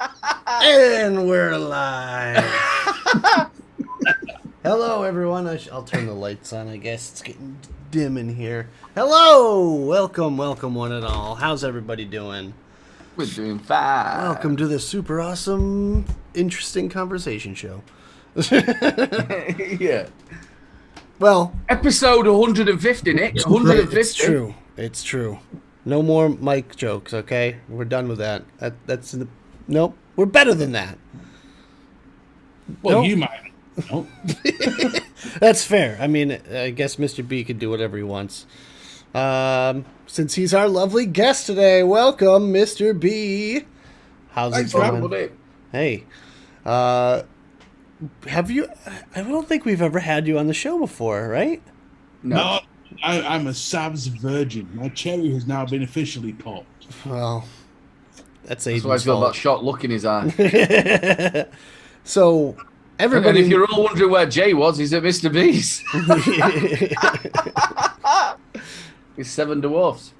And we're live. Hello, everyone. I'll turn the lights on, I guess. It's getting dim in here. Hello! Welcome, one and all. How's everybody doing? We're doing fine. Welcome to this super awesome, interesting conversation show. Yeah. Well, Episode 150, Nick. 150. it's true. It's true. No more Mike jokes, okay? We're done with that. That's in the... Nope. We're better than that. Well, Nope. you might. No. That's fair. I mean, I guess Mr. B could do whatever he wants. Since he's our lovely guest today, welcome, Mr. B. How's Thanks it for going? having me. Hey, have you? I don't think we've ever had you on the show before, right? No, I'm a SAVS virgin. My cherry has now been officially popped. Well, that's That's why he's got that shot look in his eye. So, everybody... And if you're all wondering where Jay was, he's at Mr. B's. He's Seven Dwarfs.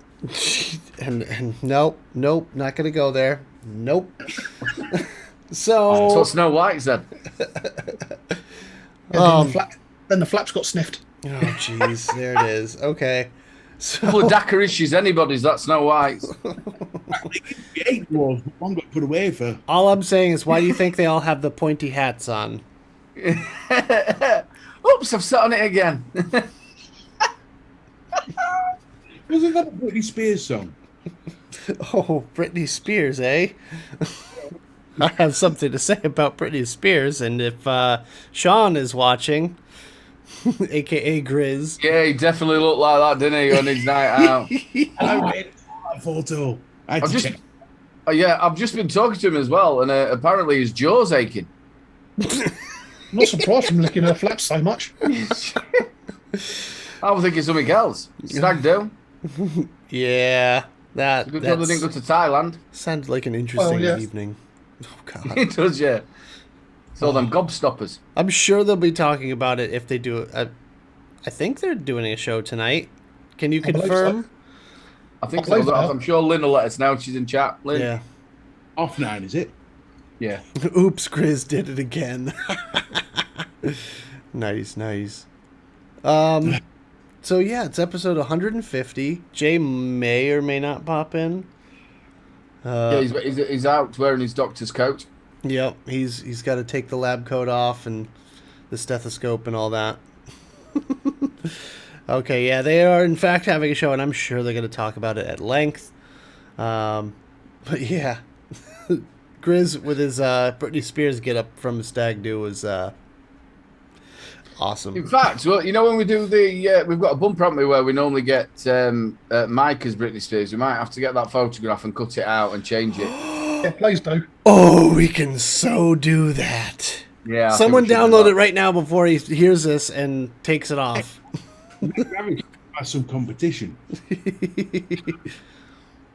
and nope, not gonna go there. Nope. That's So, what Snow White said. And then the flaps got sniffed. oh jeez, there it is. Okay, Full of so daiquiris, anybody's that Snow White's. The 8 dwarves, but one got put away for. all I'm saying is, why do you think they all have the pointy hats on? Oops, I've sat on it again. Wasn't that a Britney Spears song? Oh, Britney Spears, eh? I have something to say about Britney Spears, and if Sean is watching, aka Grizz, Yeah, he definitely looked like that, didn't he, on his night out? I made that photo. I had I've to just, check. yeah, I've just been talking to him as well, and apparently his jaw's aching. I'm not surprised from licking her flaps so much. I was thinking something else. Stag do. yeah, Good job they didn't go that to Thailand. sounded like an interesting yes. evening. Oh God, It does, yeah. It's all them gobstoppers. I'm sure they'll be talking about it if they do it. I think they're doing a show tonight. Can you I believe confirm? I think I believe so. that. I'm sure Lynn will let us know. She's in chat. Lynn? Yeah. Off 9, is it? Yeah. Oops, Grizz did it again. Nice. So yeah, it's episode 150. Jay may or may not pop in. Yeah, he's out wearing his doctor's coat. Yep, he's got to take the lab coat off and the stethoscope and all that. Okay, yeah, they are in fact having a show, and I'm sure they're going to talk about it at length. But yeah, Grizz with his Britney Spears get up from his stag do was awesome. In fact, well, you know when we do we've got a bumper, haven't we, where we normally get Mike as Britney Spears. We might have to get that photograph and cut it out and change it. Yeah, please do. Oh, we can so do that. Yeah. I think Someone we should do download that. it right now before he hears this and takes it off. Maybe have some competition.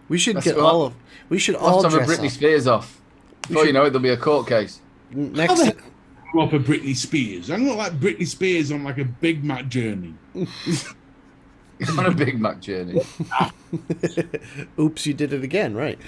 We should That's get what- all of. We should We'll all have to have a dress Britney up. Spears off. Before you know it, there'll be a court case. Next. I'm up a Britney Spears. I'm not like Britney Spears on like a Big Mac journey. He's on a Big Mac journey. Oops, you did it again, right?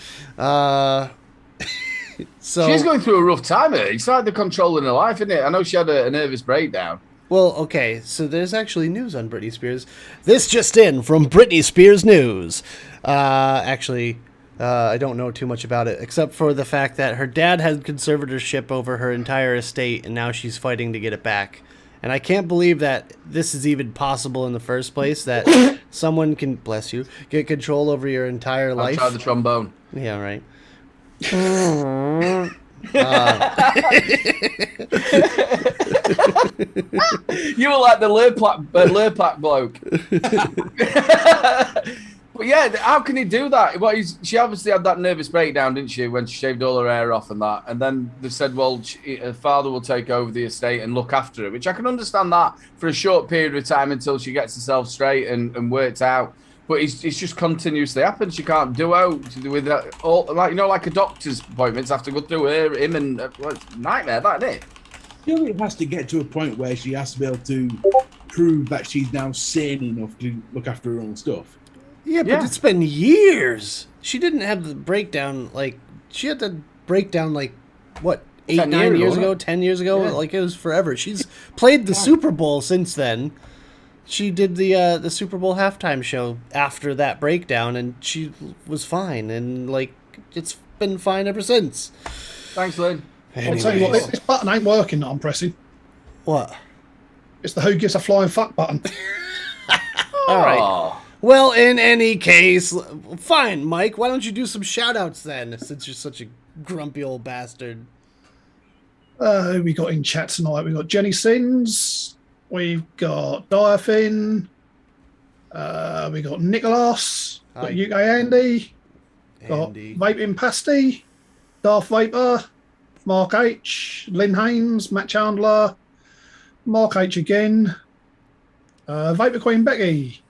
So She's going through a rough time here. It's like the control in her life, isn't it? I know she had a nervous breakdown. well, okay. So there's actually news on Britney Spears. This just in from Britney Spears News. Actually, I don't know too much about it, except for the fact that her dad had conservatorship over her entire estate, and now she's fighting to get it back. And I can't believe that this is even possible in the first place, that someone can, bless you, get control over your entire I'll life. try the trombone. Yeah, right. You were like the Lurpak bloke. But yeah, how can he do that? Well, she obviously had that nervous breakdown, didn't she, when she shaved all her hair off and that. And then they said, well, her father will take over the estate and look after her, which I can understand that for a short period of time until she gets herself straight and worked out. But it's just continuously happens. She can't do out with all, like, you know, like a doctor's appointments have to go through him, and well, it's a nightmare, that, isn't it? Surely it has to get to a point where she has to be able to prove that she's now sane enough to look after her own stuff. Yeah, but Yeah. it's been years. She didn't have the breakdown. Like, she had to breakdown like what 8, 10 9 years ago, ago, 10 years ago. Yeah. Like it was forever. She's played the Super Bowl since then. She did the Super Bowl halftime show after that breakdown, and she was fine. And like it's been fine ever since. Thanks, Lynn. I'll tell you what, this button ain't working that I'm pressing. What? It's the who gives a flying fuck button. All right. Oh. Well, in any case, fine, Mike. Why don't you do some shout-outs then, since you're such a grumpy old bastard? Who we got in chat tonight? We got Jenny Sins. We've got Diafin. We got Nicholas. Hi. Got UK Andy. Got Andy. Vaping Pasty. Darth Vapor. Mark H. Lynn Haynes. Matt Chandler. Mark H again. Vapor Queen Becky.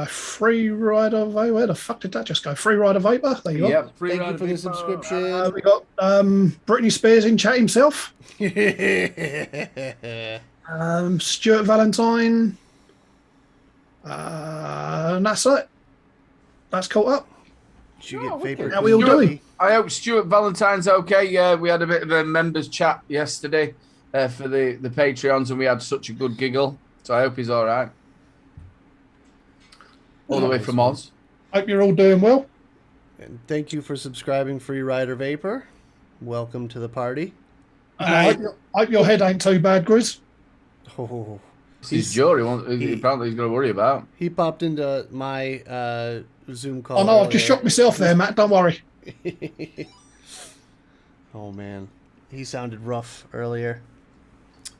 Free Rider Vapor. Where the fuck did that just go? Free Rider Vapor. There you go. Yep. Free Thank you ride for the of people. subscription. We got Britney Spears in chat himself. Stuart Valentine. And that's it. That's caught up. Did you Oh, get wicked. vapor? How we all Queen doing? Becky? I hope Stuart Valentine's okay. Yeah, we had a bit of a members chat yesterday for the Patreons, and we had such a good giggle. So I hope he's all right. All the way from Oz. Hope you're all doing well. And thank you for subscribing, Free Rider Vapor. Welcome to the party. I hope your head ain't too bad, Grizz. Oh, It's his jaw apparently he's got to worry about. he popped into my Zoom call. Oh no, I've just earlier. shocked myself there, Matt. Don't worry. Oh man, he sounded rough earlier.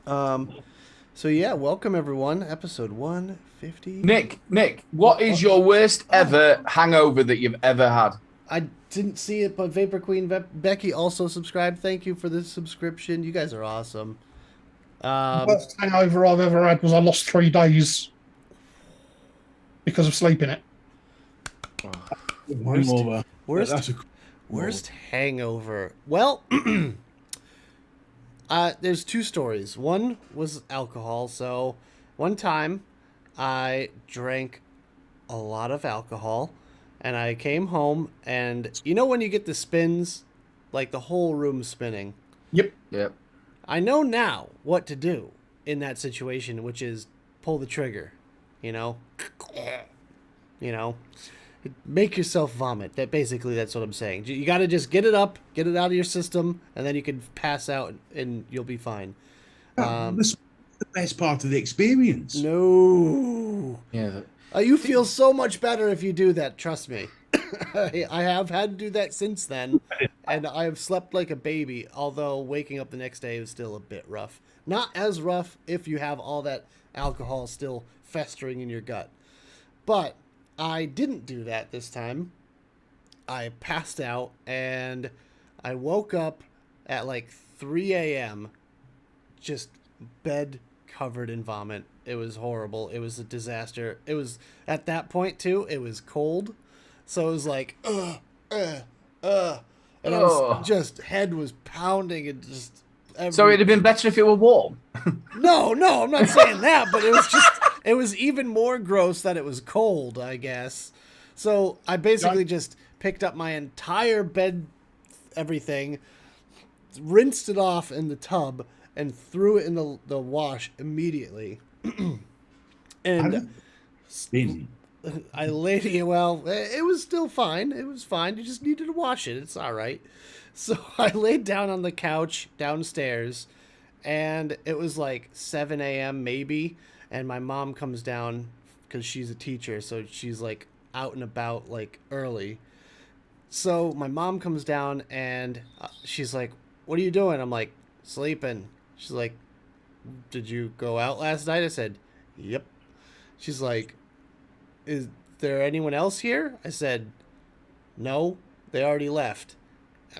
So yeah, welcome everyone. Episode 150. Nick, what is your worst ever hangover that you've ever had? I didn't see it, but Vapor Queen Becky also subscribed. Thank you for this subscription. You guys are awesome. The worst hangover I've ever had was I lost 3 days because of sleeping it. Hangover. Worst That's a Worst hangover. Well, there's 2 stories. One was alcohol. So one time I drank a lot of alcohol and I came home and you know when you get the spins, like the whole room's spinning. Yep. Yep. I know now what to do in that situation, which is pull the trigger, you know, make yourself vomit. That's what I'm saying. You got to just get it up, get it out of your system, and then you can pass out and you'll be fine. That's the best part of the experience. No. Yeah. You feel so much better if you do that. Trust me. I have had to do that since then, and I have slept like a baby, although waking up the next day is still a bit rough. Not as rough if you have all that alcohol still festering in your gut. But I didn't do that this time. I passed out, and I woke up at like 3 a.m., just bed covered in vomit. It was horrible. It was a disaster. It was, at that point, too, it was cold. So it was like, and I was just, head was pounding and just. So it'd have been better if it were warm. No, I'm not saying that, but it was just, it was even more gross that it was cold, I guess. So I basically just picked up my entire bed, everything, rinsed it off in the tub, and threw it in the wash immediately. And Spin. I laid it, well, it was still fine. It was fine. You just needed to wash it. It's all right. So I laid down on the couch downstairs, and it was like 7 a.m. maybe, and my mom comes down because she's a teacher, so she's like out and about like early. So my mom comes down, and she's like, "What are you doing?" I'm like, "Sleeping." She's like, "Did you go out last night?" I said, "Yep." She's like, "Is there anyone else here?" I said, "No, they already left."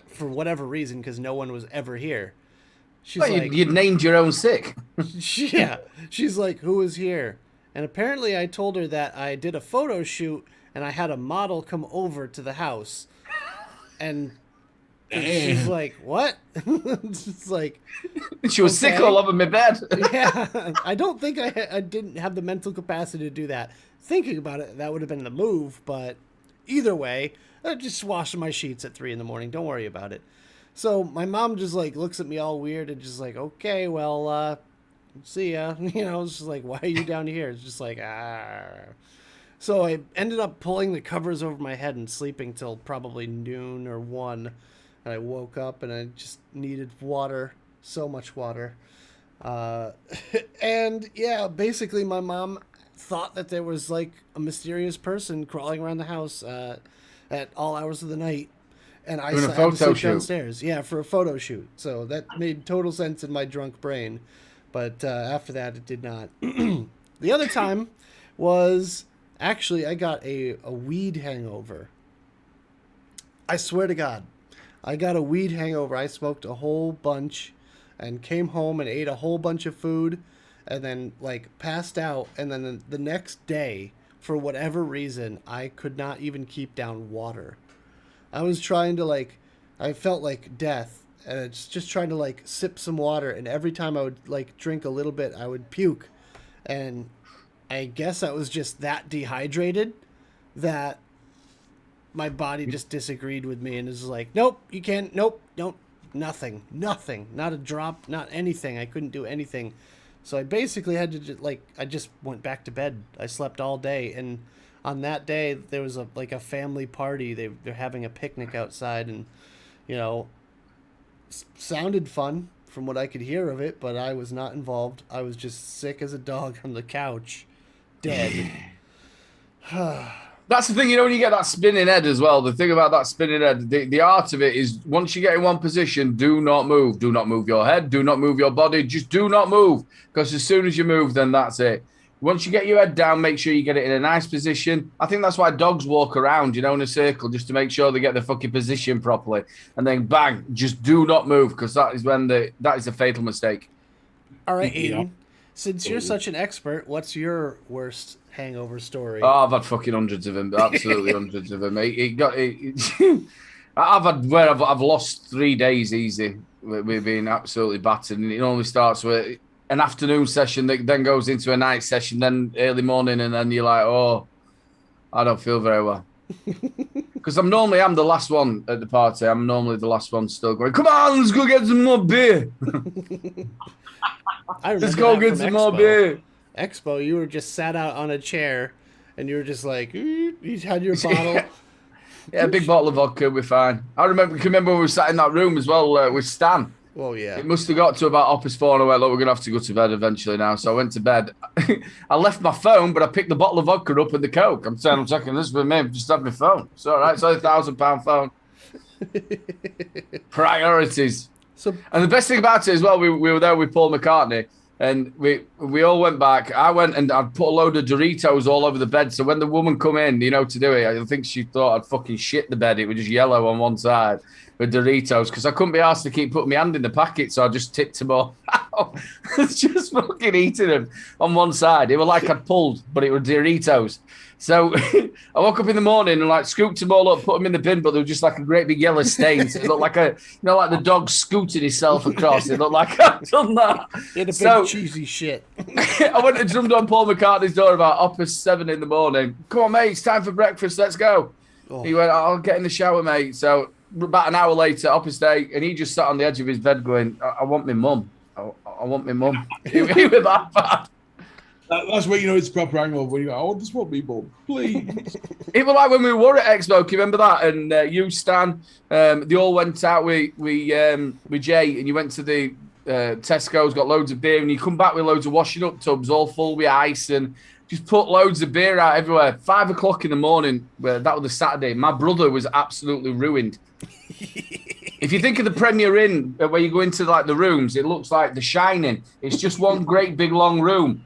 For whatever reason, because no one was ever here. She's Well, like, you'd named your own sick. yeah. She's like, "Who was here?" And apparently I told her that I did a photo shoot and I had a model come over to the house. And she's like, "What?" It's like, She was sick okay. all over my bed. yeah. I don't think I didn't have the mental capacity to do that. Thinking about it, that would have been the move, but either way, I just washing my sheets at 3 a.m. Don't worry about it. So my mom just like looks at me all weird and just like, okay, well, see ya. You know, it's just like, why are you down here? It's just like, ah. So I ended up pulling the covers over my head and sleeping till probably noon or 1. And I woke up and I just needed water, so much water. And yeah, basically my mom thought that there was like a mysterious person crawling around the house at all hours of the night. And I had to sleep downstairs. Yeah, for a photo shoot. So that made total sense in my drunk brain. But after that, it did not. The other time was actually I got a weed hangover. I swear to God. I got a weed hangover. I smoked a whole bunch and came home and ate a whole bunch of food and then like passed out. And then the next day, for whatever reason, I could not even keep down water. I was trying to like, I felt like death, and it's just trying to like sip some water, and every time I would like drink a little bit, I would puke, and I guess I was just that dehydrated that my body just disagreed with me and was like, nope, you can't, nope, nothing, not a drop, not anything. I couldn't do anything, so I basically had to I just went back to bed. I slept all day, and on that day, there was a family party. They're having a picnic outside, and you know, sounded fun from what I could hear of it, but I was not involved. I was just sick as a dog on the couch, dead. That's the thing, you know, when you get that spinning head as well. The thing about that spinning head, the art of it is once you get in one position, do not move. Do not move your head. Do not move your body. Just do not move, because as soon as you move, then that's it. Once you get your head down, make sure you get it in a nice position. I think that's why dogs walk around, you know, in a circle, just to make sure they get the fucking position properly. And then bang, just do not move, because that is that is a fatal mistake. All right, Aiden, since you're such an expert, what's your worst hangover story? Oh, I've had fucking hundreds of them, absolutely hundreds of them. I've lost 3 days easy with being absolutely battered, and it only starts with an afternoon session that then goes into a night session, then early morning, and then you're like, oh, I don't feel very well. Because I'm the last one at the party. I'm normally the last one still going, come on, let's go get some more beer. Let's go get some more beer. Expo, you were just sat out on a chair, and you were just like, you had your bottle. Yeah, a big bottle of vodka, we're fine. I remember when we were sat in that room as well with Stan. Oh, yeah. It must have got to about 4:30, and I went, look, we're going to have to go to bed eventually now. So I went to bed. I left my phone, but I picked the bottle of vodka up and the Coke. I'm checking this with me. I've just had my phone. It's all right. It's only £1,000 phone. Priorities. And the best thing about it as well, we were there with Paul McCartney, and we all went back. I went and I'd put a load of Doritos all over the bed. So when the woman come in, you know, to do it, I think she thought I'd fucking shit the bed. It was just yellow on one side with Doritos, because I couldn't be asked to keep putting my hand in the packet, so I just tipped them all out. Just fucking eating them on one side. It was like I'd pulled, but it were Doritos. So I woke up in the morning and like scooped them all up, put them in the bin, but they were just like a great big yellow stain. So it looked like like the dog scooted himself across. It looked like I'd done that. He had a big cheesy shit. I went and drummed on Paul McCartney's door about 7:30 in the morning. Come on, mate, it's time for breakfast. Let's go. Oh. He went, I'll get in the shower, mate. So about an hour later, opposite day, and he just sat on the edge of his bed going, I want my mum. I want my mum. He was that bad. That's when you know it's proper hangover. When you go, I just want me mum, please. It was like when we were at Expo, you remember that? And you, Stan, they all went out with Jay, and you went to the Tesco's, got loads of beer, and you come back with loads of washing up tubs all full with ice, and just put loads of beer out everywhere. 5 o'clock in the morning, that was a Saturday. My brother was absolutely ruined. If you think of the Premier Inn, where you go into like the rooms, it looks like The Shining. It's just one great big long room.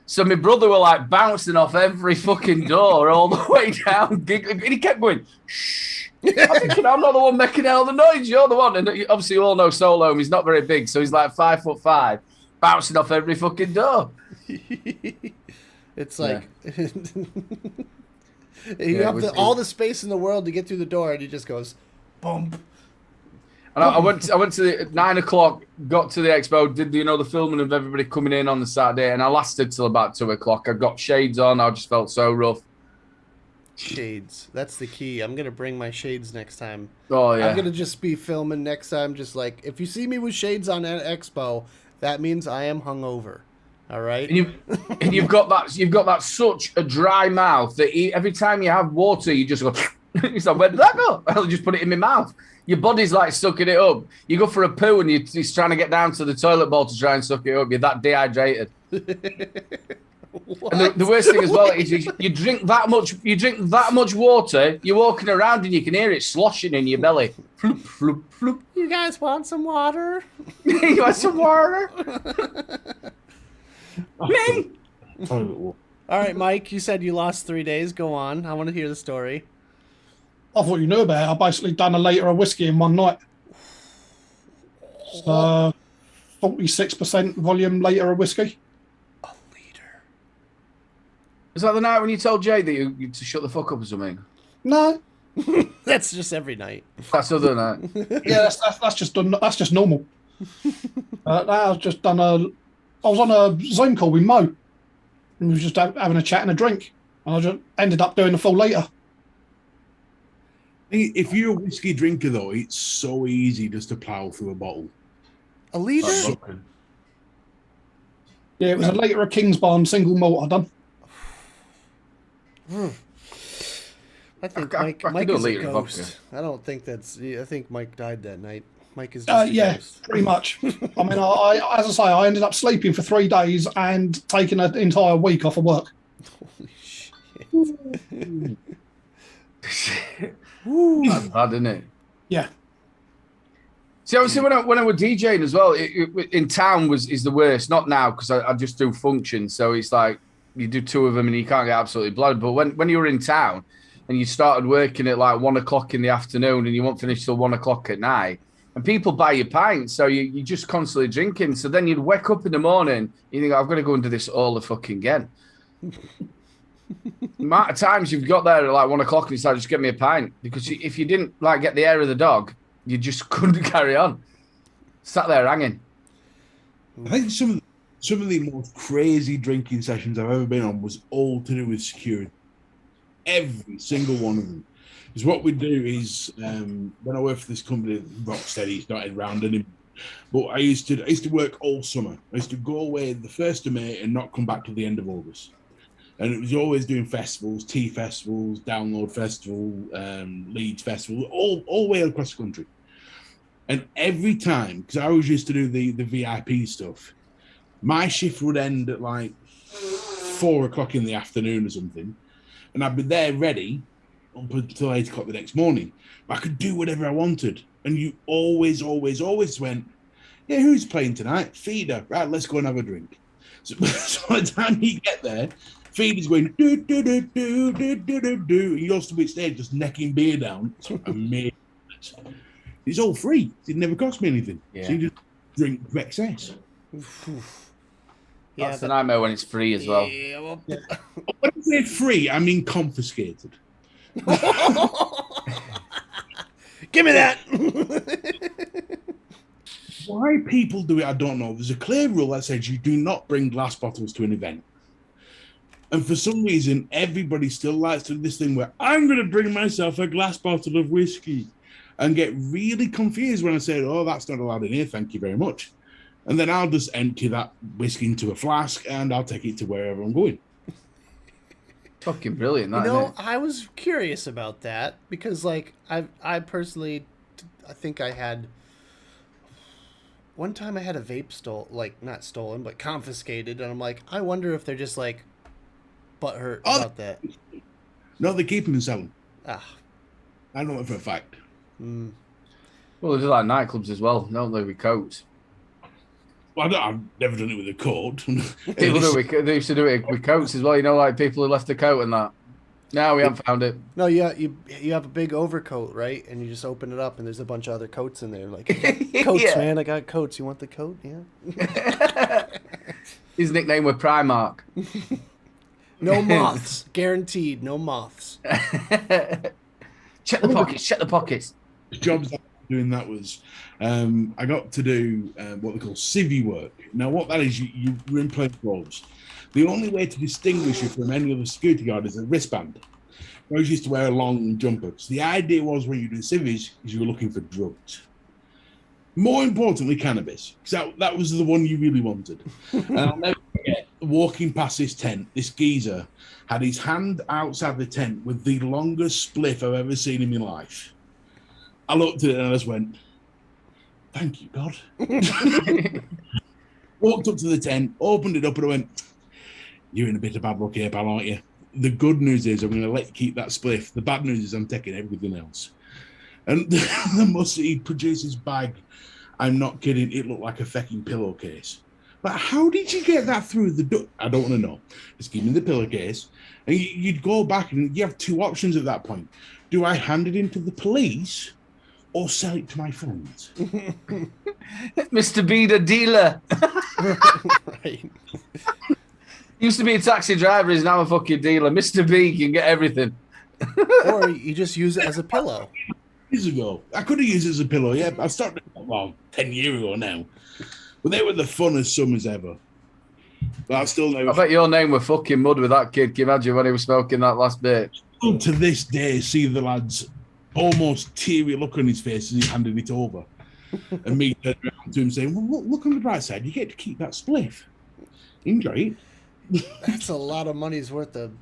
So my brother were like bouncing off every fucking door all the way down, giggling. And he kept going, shh. I'm thinking, I'm not the one making all the noise, you're the one. And obviously you all know Solo, he's not very big, so he's like 5'5", bouncing off every fucking door. It's like you have all the space in the world to get through the door, and he just goes, bump. And I went to the 9 o'clock, got to the Expo, did the filming of everybody coming in on the Saturday, and I lasted till about 2 o'clock. I got shades on, I just felt so rough. Shades. That's the key. I'm gonna bring my shades next time. Oh yeah. I'm gonna just be filming next time. Just like if you see me with shades on at Expo, that means I am hungover. All right. And you've got that such a dry mouth that every time you have water, you just go. It's like, where did that go? I'll just put it in my mouth. Your body's like sucking it up. You go for a poo and you're trying to get down to the toilet bowl to try and suck it up. You're that dehydrated. And the worst thing as well is you drink that much. You drink that much water. You're walking around and you can hear it sloshing in your belly. Floop, floop, floop. You guys want some water? You want some water? Me? All right, Mike. You said you lost 3 days. Go on. I want to hear the story. I thought you knew about it. I basically done a litre of whiskey in one night. So, 46% volume litre of whiskey. A liter. Is that the night when you told Jay that you to shut the fuck up or something? No. That's just every night. That's other night. Yeah, that's just normal. I was just done I was on a Zoom call with Mo. And we was just having a chat and a drink. And I just ended up doing a full litre. If you're a whiskey drinker, though, it's so easy just to plough through a bottle. A liter? Yeah, it was a litre of Kingsbarn single malt I done. I think I Mike can do a is a liter of ghost. I don't think that's. I think Mike died that night. Mike is just a Yeah, ghost. pretty much. I mean, I as I say, I ended up sleeping for 3 days and taking an entire week off of work. Holy shit. That's bad, isn't it? Yeah. See, obviously, when I was DJing as well, in town is the worst. Not now because I just do functions, so it's like you do 2 of them and you can't get absolutely blooded. But when you were in town and you started working at like 1 o'clock in the afternoon and you won't finish till 1 o'clock at night, and people buy you pints, so you're just constantly drinking. So then you'd wake up in the morning, you think, I've got to go and do this all the fucking again. The amount of times you've got there at like 1 o'clock and you start, just get me a pint, because if you didn't like get the air of the dog, you just couldn't carry on. Sat there hanging. I think some of the most crazy drinking sessions I've ever been on was all to do with security. Every single one of them. Because what we do is, when I worked for this company, Rocksteady, started round anymore. But I used to work all summer. I used to go away the 1st of May and not come back till the end of August. And it was always doing festivals, tea festivals, Download Festival, Leeds Festival, all the way across the country. And every time, because I always used to do the VIP stuff, my shift would end at like 4 o'clock in the afternoon or something. And I'd be there ready up until 8 o'clock the next morning. But I could do whatever I wanted. And you always went, yeah, who's playing tonight? Feeder. Right, let's go and have a drink. So by the time you get there, Feeder's going, do, do, do, do, do, do, do, do. And you're still stage just necking beer down. It's amazing. It's all free. It never cost me anything. Yeah. So you just drink to excess. Yeah, That's the nightmare when it's free as well. Yeah, well, When I say free, I mean confiscated. give me that. Why people do it, I don't know. There's a clear rule that says you do not bring glass bottles to an event. And for some reason, everybody still likes to do this thing where I'm going to bring myself a glass bottle of whiskey and get really confused when I say, oh, that's not allowed in here, thank you very much. And then I'll just empty that whiskey into a flask and I'll take it to wherever I'm going. Fucking brilliant, that, You know, isn't it? I was curious about that because, like, I personally, I think I had one time I had a vape not stolen, but confiscated, and I'm like, I wonder if they're just like butthurt about that. No, they keep them and sell them. Ah, I know it for a fact. Well, they do like nightclubs as well, don't they, with coats? Well, I've never done it with a coat. They used to do it with coats as well, you know, like people who left a coat and that. No, we haven't found it. no, yeah, you have a big overcoat, right? And you just open it up, and there's a bunch of other coats in there. Like, coats, Yeah. man, I got coats. You want the coat? Yeah. His nickname was Primark. No moths, guaranteed. No moths. Check the pockets, check the pockets. Jobs that doing that was I got to do what they call civvy work. Now what that is, you're in plain clothes. The only way to distinguish you from any other security guard is a wristband, I always used to wear a long jumper. So the idea was when you do civvies, is you were looking for drugs. More importantly, cannabis, because that was the one you really wanted. And I'll never forget walking past this tent. This geezer had his hand outside the tent with the longest spliff I've ever seen in my life. I looked at it and I just went, "Thank you, God." Walked up to the tent, opened it up, and I went, "You're in a bit of bad luck here, pal, aren't you? The good news is I'm going to let you keep that spliff. The bad news is I'm taking everything else." And he produced his bag. I'm not kidding. It looked like a fucking pillowcase. But how did you get that through the door? I don't want to know. Just give me the pillowcase. And you'd go back and you have two options at that point. Do I hand it into the police or sell it to my friends? Mr. B, the dealer. Right. Used to be a taxi driver, he's now a fucking dealer. Mr. B can get everything. Or you just use it as a pillow. Years ago, I could have used it as a pillow. Yeah, I started 10 years ago now. But they were the funnest summers ever. But I still never. I bet your name were fucking mud with that kid. Can you imagine when he was smoking that last bit? Still to this day, see the lad's almost teary look on his face as he handed it over, and me turning around to him saying, "Well, look on the bright side. You get to keep that spliff. Enjoy it." That's a lot of money's worth of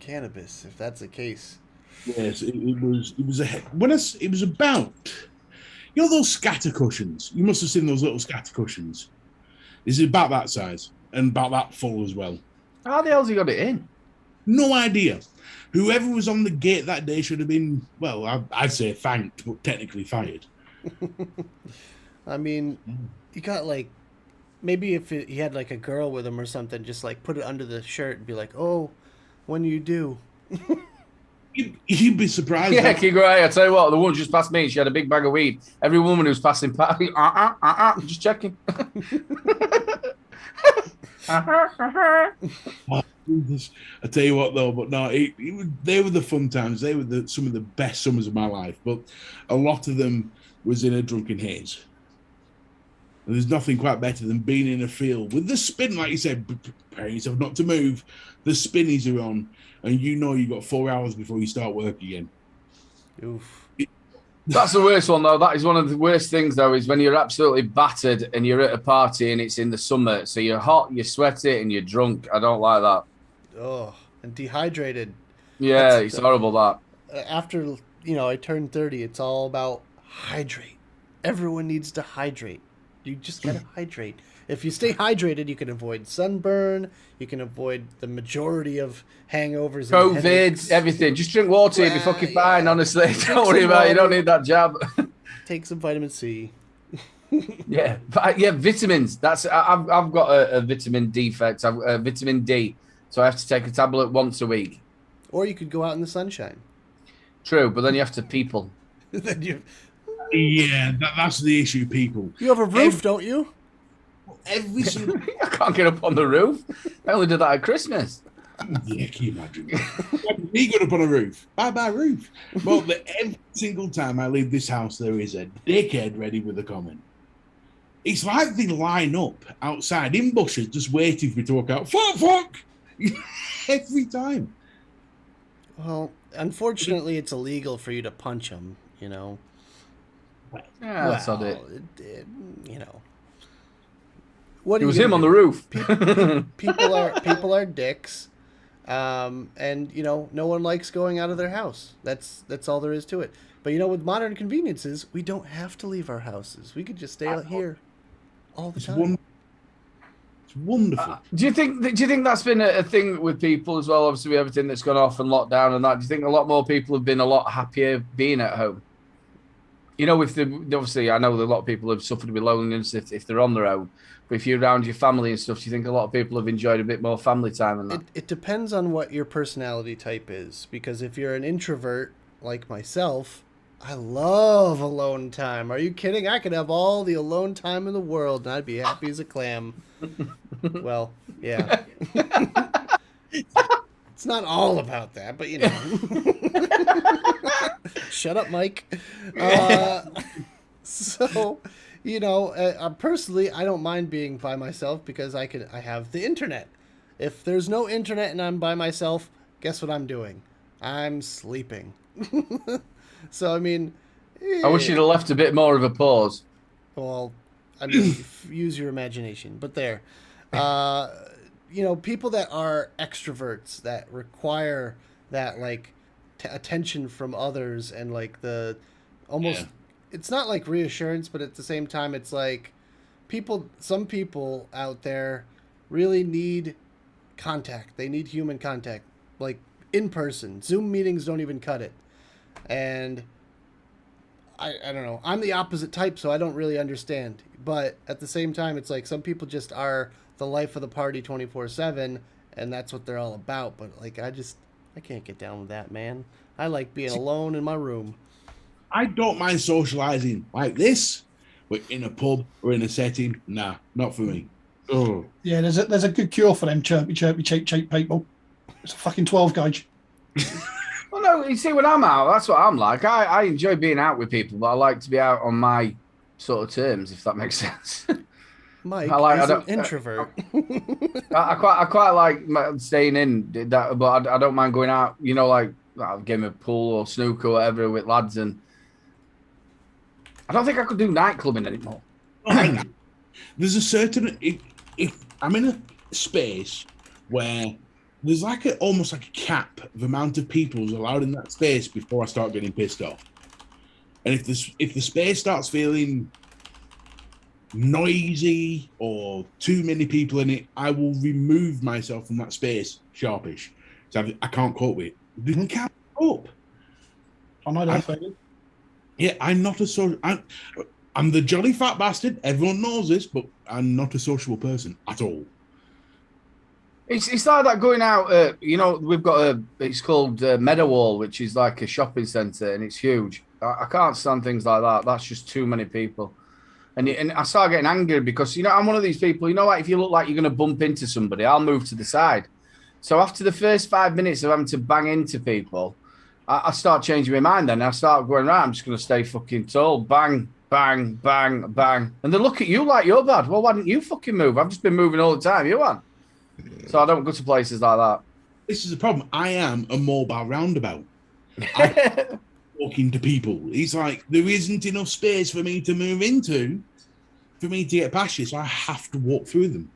cannabis, if that's the case. Yes, it was about, you know, those scatter cushions. You must have seen those little scatter cushions. It's about that size and about that full as well. How the hell's he got it in? No idea. Whoever was on the gate that day should have been, well, I'd say thanked, but technically fired. I mean, you got like, maybe if he had like a girl with him or something, just like put it under the shirt and be like, "Oh, when you do." You'd be surprised. Yeah, King Ray, I tell you what, the woman just passed me, she had a big bag of weed. Every woman who's passing, just checking. Oh, Jesus. I tell you what, though, but no, they were the fun times. They were some of the best summers of my life, but a lot of them was in a drunken haze. And there's nothing quite better than being in a field with the spin, like you said, preparing yourself not to move. The spinnies are on, and you know you've got 4 hours before you start work again. Oof. That's the worst one, though. That is one of the worst things, though, is when you're absolutely battered and you're at a party and it's in the summer. So you're hot, you're sweaty, and you're drunk. I don't like that. Oh, and dehydrated. Yeah, it's horrible, that. After, I turned 30, it's all about hydrate. Everyone needs to hydrate. You just gotta hydrate. If you stay hydrated, you can avoid sunburn. You can avoid the majority of hangovers. And COVID, headaches. everything. Just drink water, you'll be fucking fine, honestly. Drink Don't worry some about it. You don't water. need that jab. Take some vitamin C. Yeah, vitamins. I've got a vitamin defect. I've vitamin D, so I have to take a tablet once a week. Or you could go out in the sunshine. True, but then you have to people. Then you That's the issue, people. have a roof, don't you? Every single I can't get up on the roof. I only did that at Christmas. yeah, can you imagine? Me going up on a roof. Bye roof. Well, every single time I leave this house, there is a dickhead ready with a comment. It's like they line up outside in bushes, just waiting for me to walk out. Fuck! Every time. Well, unfortunately, it's illegal for you to punch them, Yeah, that's not it. What It was him on the roof. People are dicks, and no one likes going out of their house. That's all there is to it. But with modern conveniences, we don't have to leave our houses. We could just stay out here all the time. It's wonderful. Do you think that's been a thing with people as well? Obviously, with everything that's gone off and lockdown and that. Do you think a lot more people have been a lot happier being at home? Obviously, I know that a lot of people have suffered with loneliness if they're on their own. But if you're around your family and stuff, do you think a lot of people have enjoyed a bit more family time and that? It depends on what your personality type is. Because if you're an introvert like myself, I love alone time. Are you kidding? I could have all the alone time in the world and I'd be happy as a clam. Well, yeah. It's not all about that, but Shut up, Mike. Personally, I don't mind being by myself because I have the internet. If there's no internet and I'm by myself, guess what I'm doing? I'm sleeping. So, I mean... I wish you'd have left a bit more of a pause. Well, I mean, use your imagination. But there. People that are extroverts that require that, like, attention from others and, like, the almost... Yeah. It's not, like, reassurance, but at the same time, it's like some people out there really need contact. They need human contact, like, in person. Zoom meetings don't even cut it. And... I don't know. I'm the opposite type, so I don't really understand. But at the same time, it's like some people just are the life of the party 24/7, and that's what they're all about. But like, I can't get down with that, man. I like being alone in my room. I don't mind socializing like this, but in a pub or in a setting, nah, not for me. Oh. Yeah, there's a good cure for them chirpy, cheap people. It's a fucking 12 gauge. Well, no, you see, when I'm out, that's what I'm like. I enjoy being out with people, but I like to be out on my sort of terms, if that makes sense. Mike is an introvert. I quite like staying in, but I don't mind going out, like a game of pool or snooker or whatever with lads. And I don't think I could do nightclubbing anymore. There's a certain... If I'm in a space where... There's almost like a cap of amount of people who's allowed in that space before I start getting pissed off. And if the space starts feeling noisy or too many people in it, I will remove myself from that space sharpish. So I can't cope with it. I can't cope. I know that feeling. Yeah, I'm not a social... I'm the jolly fat bastard. Everyone knows this, but I'm not a sociable person at all. It's like that going out, we've got it's called Meadowall, which is like a shopping centre, and it's huge. I can't stand things like that. That's just too many people. And I start getting angry because, I'm one of these people, like if you look like you're going to bump into somebody, I'll move to the side. So after the first 5 minutes of having to bang into people, I start changing my mind then. I start going, right, I'm just going to stay fucking tall. Bang, bang, bang, bang. And they look at you like you're bad. Well, why didn't you fucking move? I've just been moving all the time. You aren't. So I don't go to places like that. This is the problem. I am a mobile roundabout. I walking to people. It's like there isn't enough space for me to move into for me to get past you, so I have to walk through them.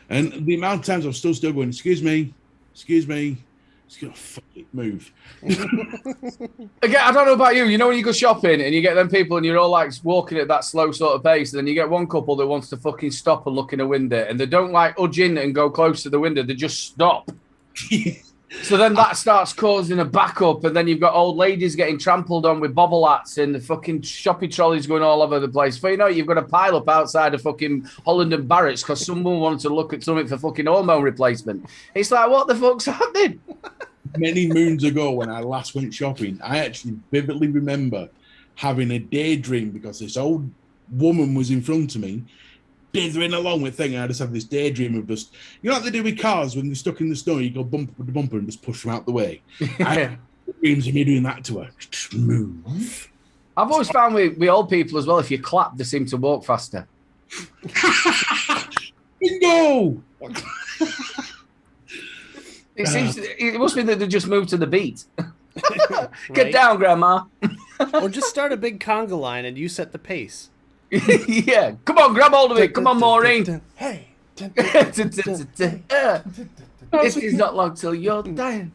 And the amount of times I'm still going, excuse me, just gonna fucking move. Again, I don't know about you. When you go shopping and you get them people and you're all like walking at that slow sort of pace, and then you get one couple that wants to fucking stop and look in a window, and they don't like udge in and go close to the window. They just stop. So then that starts causing a backup, and then you've got old ladies getting trampled on with bobble hats and the fucking shopping trolleys going all over the place. But you've got a pile up outside of fucking Holland and Barrett's because someone wanted to look at something for fucking hormone replacement. It's like, what the fuck's happening? Many moons ago when I last went shopping, I actually vividly remember having a daydream because this old woman was in front of me, dithering along with thing. I just have this daydream of just, like they do with cars when they're stuck in the snow, you go bumper to bumper and just push them out the way. I have dreams of me doing that to her. Just move. I've always found with old people as well, if you clap, they seem to walk faster. Bingo! It must be that they just moved to the beat. Get down, Grandma. Or just start a big conga line and you set the pace. Yeah. Come on, grab hold of it. Come on, Maureen. Hey. This is not long till you're dying.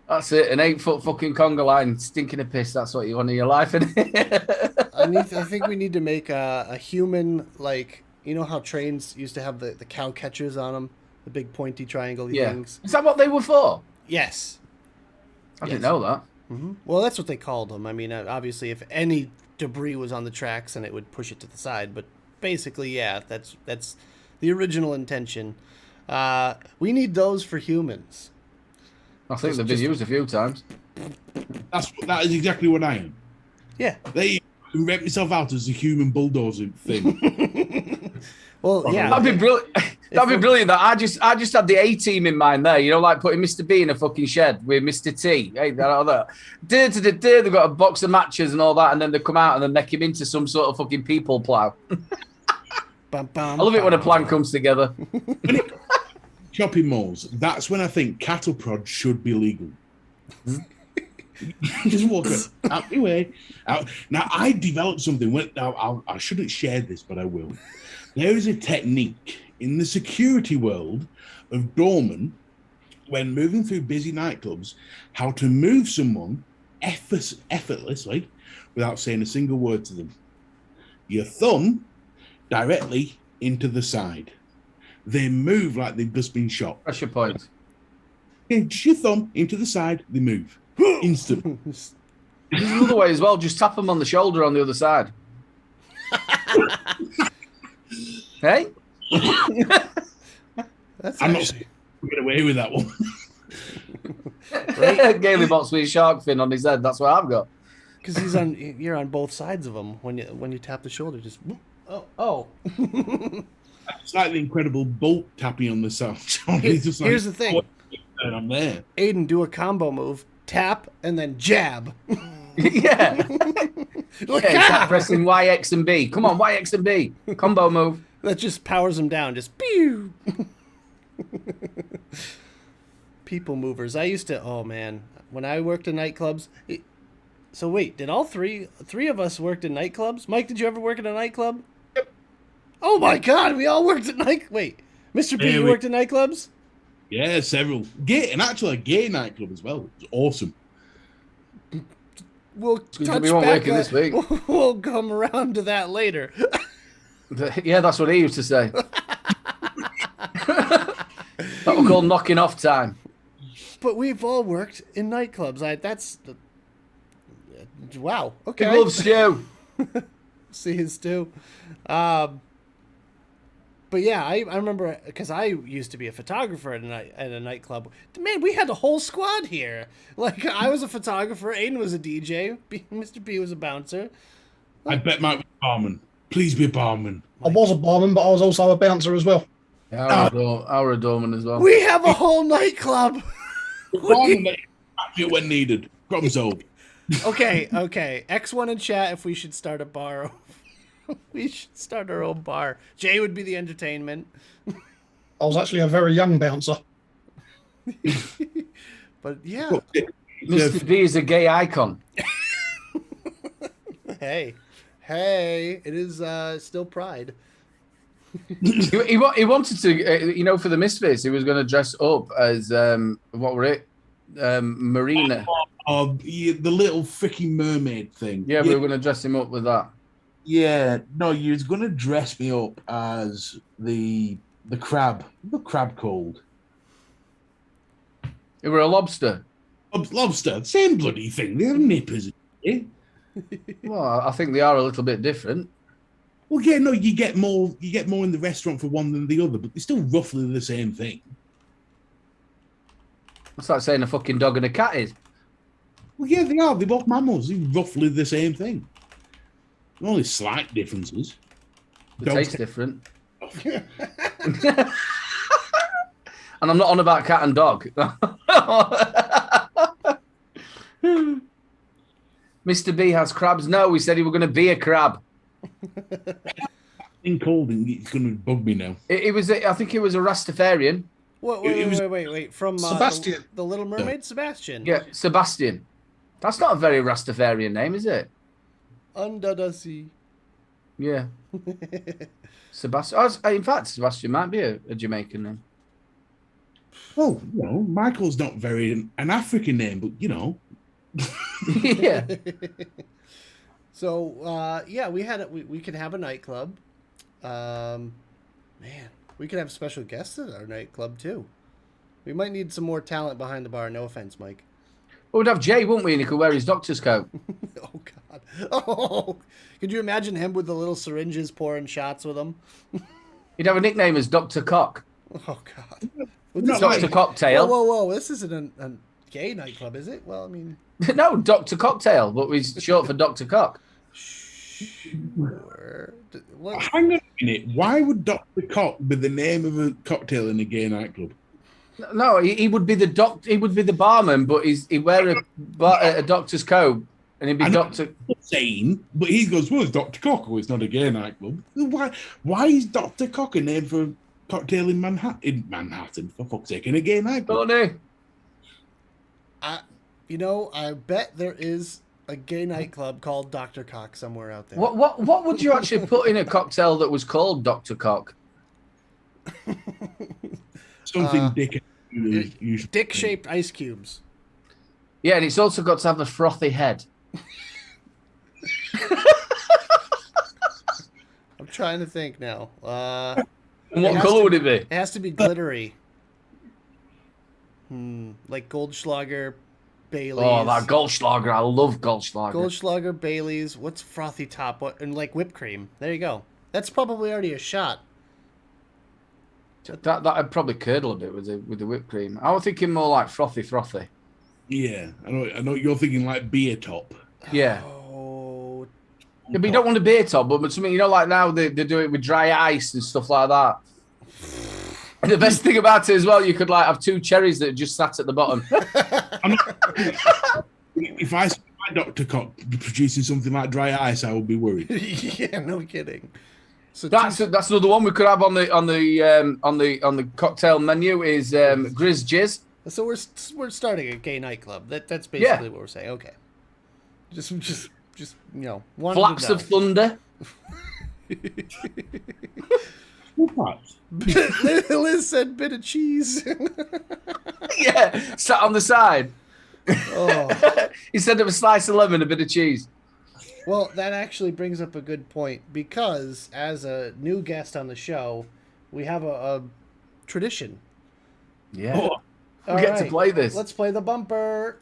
That's it. An 8-foot fucking conga line stinking of piss. That's what you want in your life, isn't it? I think we need to make a human, like, how trains used to have the cow catchers on them, the big pointy triangle things. Is that what they were for? Yes. I didn't know that. Mm-hmm. Well, that's what they called them. I mean, obviously, if any debris was on the tracks, and it would push it to the side. But basically, yeah, that's the original intention. We need those for humans. I think they've been used a few times. That is exactly what I am. Yeah. They can rent myself out as a human bulldozer thing. Well, yeah. That'd be brilliant. That'd be brilliant. That I just had the A-team in mind there. Like putting Mr. B in a fucking shed with Mr. T. Hey, that. They've got a box of matches and all that, and then they come out and then make him into some sort of fucking people plow. I love it when a plan comes together. shopping malls, that's when I think cattle prod should be legal. Just walk out your way. Out. Now, I developed something. I shouldn't share this, but I will. There is a technique in the security world of doorman when moving through busy nightclubs, how to move someone effortlessly without saying a single word to them. Your thumb directly into the side. They move like they've just been shot. That's your point. Yeah, just your thumb into the side, they move. Instant. There's another way as well. Just tap them on the shoulder on the other side. Hey? That's I'm actually... not get away with that one. Gaily box with a shark fin on his head. That's what I've got. Because you're on both sides of him when you tap the shoulder. Just oh. It's like the Incredible Bolt tapping on the side. Here's the thing. And I'm there. Aiden, do a combo move. Tap and then jab. Yeah. Look Tap pressing Y, X, and B. Come on, Y, X, and B. Combo move. That just powers him down. Just pew. People movers. I used to. Oh man, when I worked in nightclubs. So wait, did all three of us worked in nightclubs? Mike, did you ever work in a nightclub? Yep. Oh my God, we all worked at Wait, Mr. P, you worked in nightclubs? Yeah, several. And actually a gay nightclub as well. It was awesome. We'll touch we won't back work in this week. We'll come around to that later. Yeah, that's what he used to say. That we call knocking off time. But we've all worked in nightclubs. Wow. Okay. Big love, Stu. See his too. But yeah, I remember because I used to be a photographer at a nightclub. Man, we had a whole squad here. Like I was a photographer, Aiden was a DJ, Mr. P was a bouncer. I bet Mike was a barman. Please be a barman. I was a barman, but I was also a bouncer as well. Yeah, our a doorman as well. We have a whole nightclub. Barman when needed. Problem solved. Okay. X1 in chat if we should start a bar. We should start our own bar. Jay would be the entertainment. I was actually a very young bouncer. But yeah. Mr. B is a gay icon. Hey, it is still Pride. He wanted to, for the Misfits, he was going to dress up as, what were it? Marina. The little freaking mermaid thing. Yeah, we were going to dress him up with that. Yeah, no, you was going to dress me up as the crab. The crab called? You were a lobster. Lobster, same bloody thing. They have nippers. Eh? Well, I think they are a little bit different. Well, yeah, no, you get more in the restaurant for one than the other, but they're still roughly the same thing. It's like saying a fucking dog and a cat is. Well, yeah, they are. They're both mammals. They're roughly the same thing. Only slight differences. The taste different. And I'm not on about cat and dog. Mr. B has crabs. No, we said he were going to be a crab. In cold, it's going to bug me now. I think it was a Rastafarian. Wait. From Sebastian. the Little Mermaid, Sebastian. Yeah, Sebastian. That's not a very Rastafarian name, is it? Under the sea. Yeah. Sebastian. In fact, Sebastian might be a Jamaican name. Well, Michael's not very an African name, but Yeah. So we could have a nightclub. Man, we could have special guests at our nightclub too. We might need some more talent behind the bar. No offense, Mike. Well, we'd have Jay, wouldn't we? And he could wear his doctor's coat. Oh God! Oh, could you imagine him with the little syringes pouring shots with him? He'd have a nickname as Dr. Cock. Oh God! Dr. Cocktail. Whoa! This isn't a gay nightclub, is it? Well, I mean, no, Dr. Cocktail, but he's short for Dr. Cock. Sure. Hang on a minute. Why would Dr. Cock be the name of a cocktail in a gay nightclub? No, he would be the He would be the barman, but he'd wear a doctor's coat, and he'd be Doctor. Saying, but he goes, "Well, it's Dr. Cock. Oh, it's not a gay nightclub. Why is Dr. Cock a name for cocktail in Manhattan. In Manhattan, for fuck's sake, in a gay nightclub. Tony. I bet there is a gay nightclub called Dr. Cock somewhere out there. What would you actually put in a cocktail that was called Dr. Cock? Something Dick-shaped ice cubes. Yeah, and it's also got to have a frothy head. I'm trying to think now. And what colour would it be? It has to be glittery. Like Goldschlager, Baileys. Oh, that Goldschlager. I love Goldschlager. Goldschlager, Baileys. What's frothy top? And like whipped cream. There you go. That's probably already a shot. That'd probably curdle a bit with the whipped cream. I was thinking more like frothy. Yeah, I know you're thinking like beer top. Yeah. Oh. Yeah, but you don't want a beer top, but something, like now they do it with dry ice and stuff like that. And the best thing about it as well, you could like have 2 cherries that just sat at the bottom. If I saw my Dr. Cock producing something like dry ice, I would be worried. Yeah, no kidding. So That's another one we could have on the cocktail menu is Grizz Jizz. So we're starting a gay nightclub. That's basically what we're saying. Okay. Just wanted Flaps to know. of Thunder. What? Liz said bit of cheese. Yeah, sat on the side. Oh. Instead of a slice of lemon, a bit of cheese. Well, that actually brings up a good point because as a new guest on the show, we have a tradition. Yeah. Oh, We get to play this. Let's play the bumper.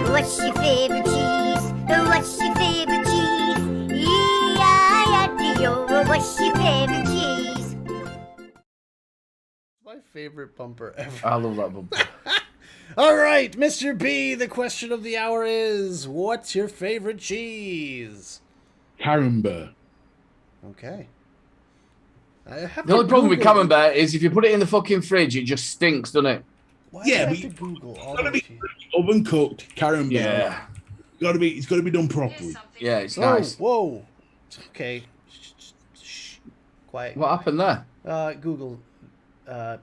What's your favorite cheese? What's your favorite cheese? E-I-I-D-O. What's your favorite cheese? My favorite bumper ever. I love that bumper. All right, Mr. B, the question of the hour is, what's your favorite cheese? Camembert. Okay. I have The to only problem with Google- camembert is if you put it in the fucking fridge, it just stinks, doesn't it? Why Yeah, do I but have to Google all Gotta those be cheese? oven cooked camembert. Yeah. It's got to be done properly. Yeah, it's Oh, nice. whoa. Okay. Shh. Quiet. What happened there? Google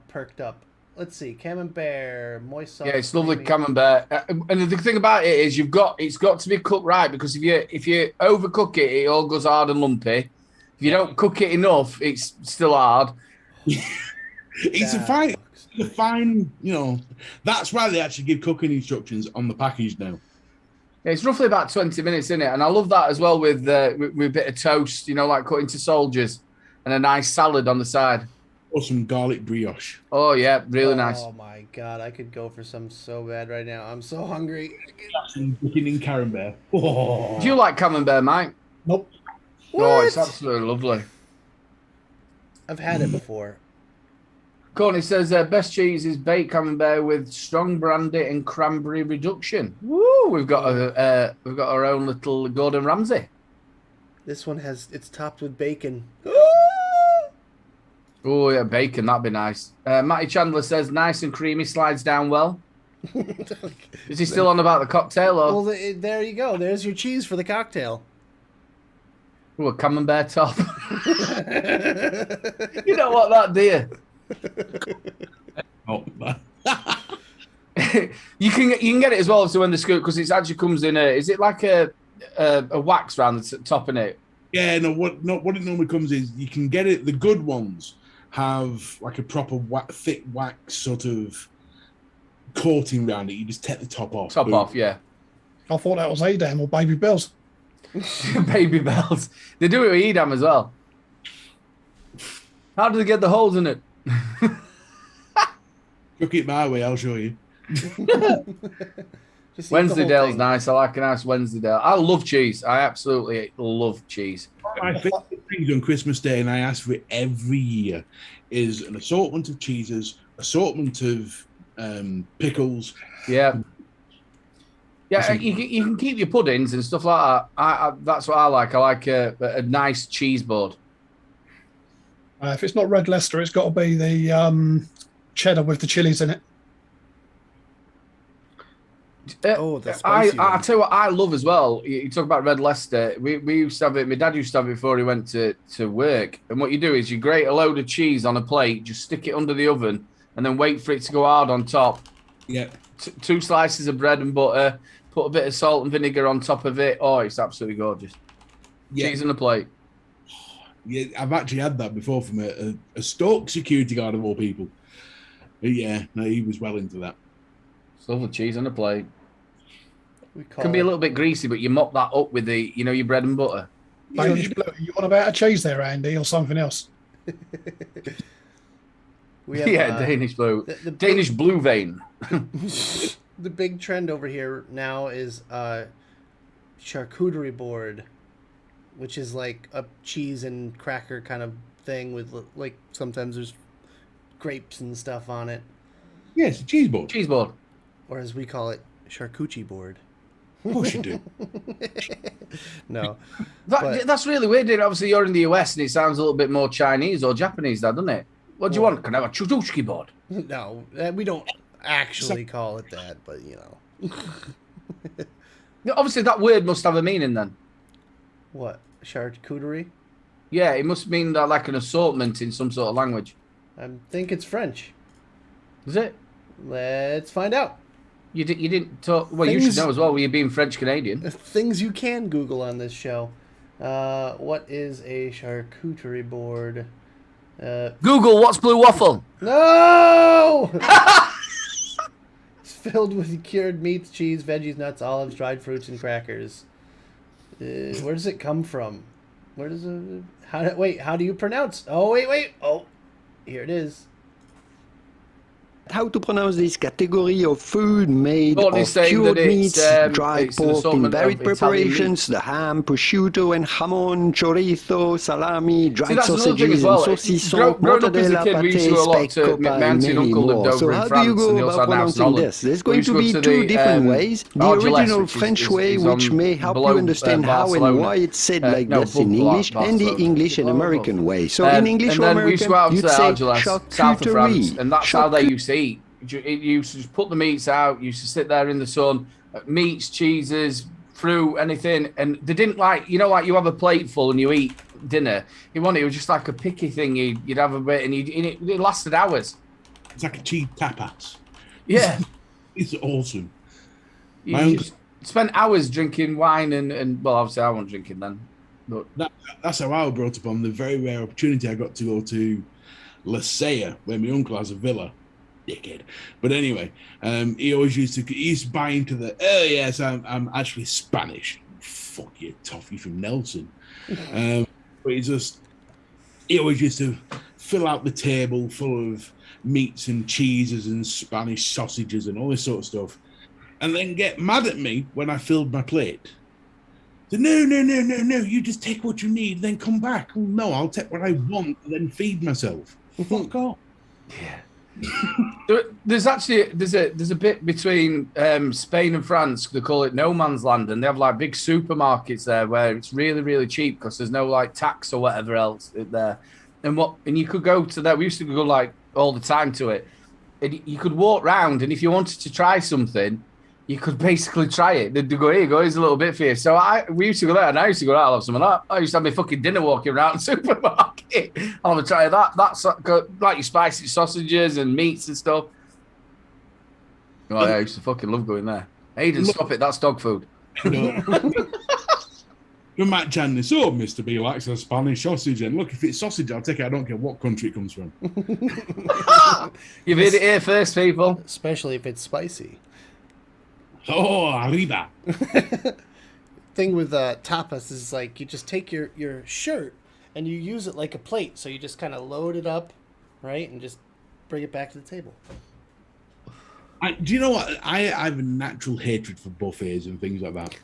perked up. Let's see. Camembert, moist sauce. Yeah, it's lovely creamy- camembert. And the thing about it is it's got to be cooked right, because if you overcook it, it all goes hard and lumpy. If you don't cook it enough, it's still hard. It's a fine, that's why they actually give cooking instructions on the package now. Yeah, it's roughly about 20 minutes in it, and I love that as well with a bit of toast, like cut into soldiers, and a nice salad on the side. Or some garlic brioche. Oh yeah, really nice. Oh my god, I could go for some so bad right now. I'm so hungry. And cooking in camembert. Oh. Do you like camembert, Mike? Nope. Oh, it's absolutely lovely. I've had it before. Courtney says best cheese is baked camembert with strong brandy and cranberry reduction. Woo! We've got our own little Gordon Ramsay. This one it's topped with bacon. Oh yeah, bacon, that'd be nice. Matty Chandler says nice and creamy, slides down well. Is he still on about the cocktail or? Well, there you go. There's your cheese for the cocktail. Ooh, a camembert top. You don't want that, do you? Oh, You can get it as well. So when the scoop, because it actually comes in is it like a wax round the top in it? yeah, what it normally comes is you can get it. The good ones have like a proper thick wax sort of coating around it. You just take the top off. Top Boom. off, yeah. I thought that was Edam or Baby Bells. Baby bells. They do it with Edam as well. How do they get the holes in it? Cook it my way, I'll show you. Just eat the whole Wensleydale's thing. nice. I like a nice Wensleydale. I love cheese. I absolutely love cheese. My favorite things on Christmas Day, and I ask for it every year, is an assortment of cheeses, assortment of pickles. Yeah. Yeah, you can keep your puddings and stuff like that. That's what I like. I like a nice cheese board. If it's not Red Leicester, it's got to be the cheddar with the chilies in it. The spicy I one. tell you what I love as well. You talk about Red Leicester. We used to have it. My dad used to have it before he went to work. And what you do is you grate a load of cheese on a plate, just stick it under the oven, and then wait for it to go hard on top. Yeah. 2 slices of bread and butter. Put a bit of salt and vinegar on top of it. Oh, it's absolutely gorgeous. Yeah. Cheese on a plate. Yeah, I've actually had that before from a Stoke security guard of all people. Yeah, no, he was well into that. It's lovely cheese on a plate. We call Can be a it- little bit greasy, but you mop that up with the, your bread and butter. Danish blue. You want about a cheese there, Andy, or something else? We have, Yeah, Danish blue. the Danish blue vein. The big trend over here now is charcuterie board, which is like a cheese and cracker kind of thing with like sometimes there's grapes and stuff on it, Yeah, it's a cheese board. Cheese board. or as we call it, charcuterie board. Of course you do. No, But- That's really weird. Obviously, you're in the US and it sounds a little bit more Chinese or Japanese, doesn't it? What do you Well- want? Can I have a chudushki board? no, we don't actually call it that, but you know, Obviously, that word must have a meaning then. what charcuterie? Yeah, it must mean that like an assortment in some sort of language. I think it's French. Is it? Let's find out. You didn't talk. Well, you should Things- know as well. Were you being French Canadian? Things you can Google on this show. What is a charcuterie board? Google what's blue waffle. No! It's filled with cured meats, cheese, veggies, nuts, olives, dried fruits, and crackers. Where does it come from? Where does it? How do you pronounce? Oh, wait. Oh, here it is. How to pronounce this category of food made Well, he's of saying cured that it's, meats, dried it's an pork in assortment of varied Italian preparations, the ham, prosciutto and jamon, chorizo, salami, dried that's another thing as sausages well. and saucisson, Growing up as a mortadella, kid, we used to pâté, go a lot speck, to copa, my and auntie and many uncle lived more. over So in how do France, you and go they about also had a house in pronouncing Holland. this? There's We going used to go be to two the, different ways. The Argelès, original which is- French is way, which on may help below, you understand how and Barcelona. why it's said like No, this in above English, and the Barcelona. English and Oh, American way. So Um, in English and or then we used to American, go out you'd to say Argelès, south of France, charcuterie. and that's how they used to eat. It used to just put the meats out, used to sit there in the sun, meats, cheeses, fruit, anything, and they didn't like you have a plate full and you eat dinner. It was just like a picky thing. You'd have a bit, and it lasted hours. It's like a cheese tapas. Yeah, It's awesome. you My uncle- just spent hours drinking wine and well, obviously I wasn't drinking then, but That's how I was brought up on the very rare opportunity I got to go to Lasea, where my uncle has a villa. Dickhead. But anyway, he used to buy into oh yes, I'm actually Spanish. Fuck you, toffee from Nelson. But he always used to fill out the table full of meats and cheeses and Spanish sausages and all this sort of stuff, and then get mad at me when I filled my plate. So, no, you just take what you need, then come back. Oh, no, I'll take what I want and then feed myself. Fuck off. there's a bit between Spain and France. They call it no man's land, and they have like big supermarkets there where it's really really cheap because there's no like tax or whatever else there. And you could go to that. We used to go like all the time to it. And you could walk round, and if you wanted to try something, you could basically try it. They'd go, here you go, here's a little bit for you. So we used to go there, and I used to go, I'll have some of that. I used to have my fucking dinner walking around the supermarket. I'll have a try of that. That's like your spicy sausages and meats and stuff. Oh, yeah, I used to fucking love going there. Aiden, stop it, that's dog food. You might chant this up, Mr. B likes a Spanish sausage. And look, if it's sausage, I'll take it. I don't care what country it comes from. You've heard it here first, people. Especially if it's spicy. Oh, arriba. Thing with tapas is like you just take your shirt and you use it like a plate. So you just kind of load it up, right, and just bring it back to the table. Do you know what? I have a natural hatred for buffets and things like that.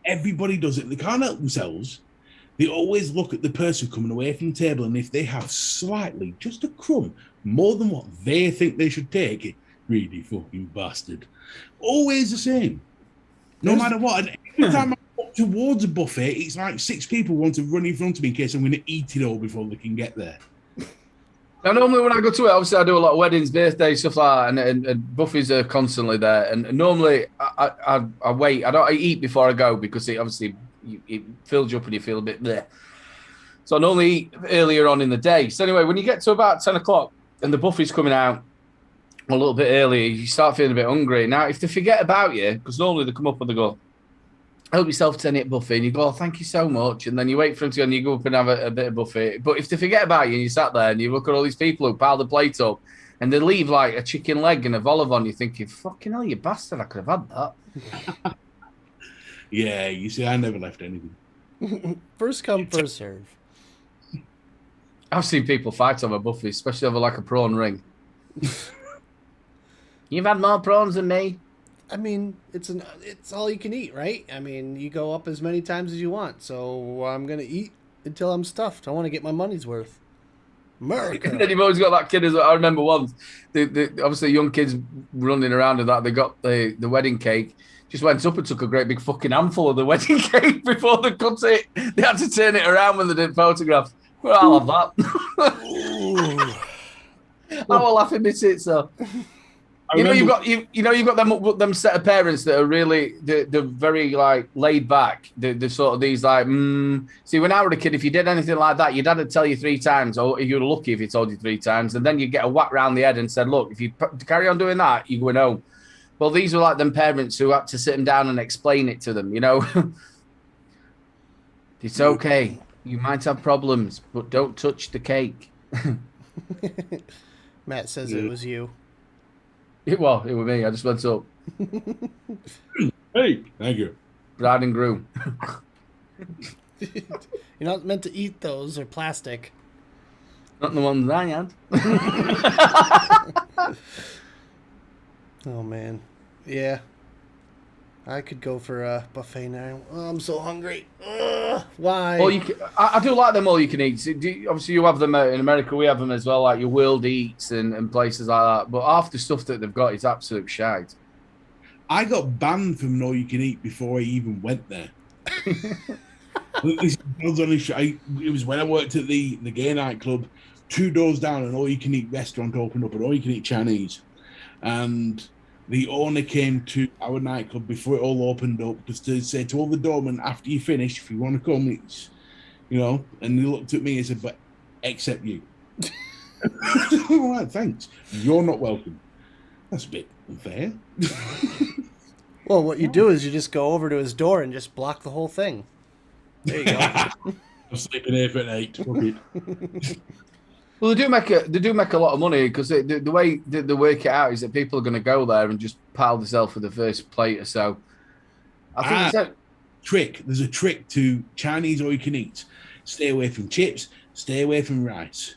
Everybody does it. They can't help themselves. They always look at the person coming away from the table, and if they have slightly, just a crumb, more than what they think they should take, greedy fucking bastard. Always the same. No matter what. And every time I walk towards a buffet, it's like 6 people want to run in front of me in case I'm going to eat it all before they can get there. Now, normally when I go to it, obviously I do a lot of weddings, birthdays, stuff like that, and buffets are constantly there. And normally I wait. I eat before I go because it fills you up and you feel a bit bleh. So I normally eat earlier on in the day. So anyway, when you get to about 10 o'clock and the buffet's coming out a little bit earlier, you start feeling a bit hungry. Now, if they forget about you, because normally they come up and they go, help yourself to any buffet, and you go, oh, thank you so much, and then you wait for them to go and you go up and have a bit of buffet. But if they forget about you and you sat there and you look at all these people who pile the plate up and they leave like a chicken leg and a vol on, you're thinking, fucking hell, you bastard, I could have had that. Yeah, you see, I never left anything. First come, first serve. I've seen people fight over buffets, especially over like a prawn ring. You've had more prawns than me. I mean, it's all you can eat, right? I mean, you go up as many times as you want, so I'm gonna eat until I'm stuffed. I want to get my money's worth. America. And then you've always got that kid as well. I remember once, obviously young kids running around and that, they got the wedding cake, just went up and took a great big fucking handful of the wedding cake before they cut it. They had to turn it around when they did photographs. Well, I'll have that. I will laugh at my tits, so. You've got them set of parents that are really they're very like laid back. They're sort of these like See, when I was a kid, if you did anything like that, your dad would tell you 3 times, or you were lucky if he told you 3 times, and then you get a whack round the head and said, "Look, if you carry on doing that, you're going home." Well, these were like them parents who had to sit them down and explain it to them. It's okay. You might have problems, but don't touch the cake. Matt says it was you. It was me. I just went up. Hey, thank you. Bride and groom. You're not meant to eat those. They're plastic. Not the ones I had. Oh, man. Yeah. I could go for a buffet now. Oh, I'm so hungry. Ugh, why? I do like them all you can eat. Obviously, you have them in America. We have them as well, like your World Eats and places like that. But half the stuff that they've got is absolute shite. I got banned from all you can eat before I even went there. It was when I worked at the gay nightclub. 2 doors down, an all you can eat restaurant opened up, an all you can eat Chinese, and the owner came to our nightclub before it all opened up just to say to all the doormen, after you finish, if you want to come, it's, and he looked at me and said, but except you. All right, thanks. You're not welcome. That's a bit unfair. Well, what you do is you just go over to his door and just block the whole thing. There you go. I'm sleeping here for 8. Fuck it. Well, they do make a lot of money because the way they work it out is that people are going to go there and just pile themselves for the first plate or so. I think There's a trick to Chinese all you can eat. Stay away from chips. Stay away from rice,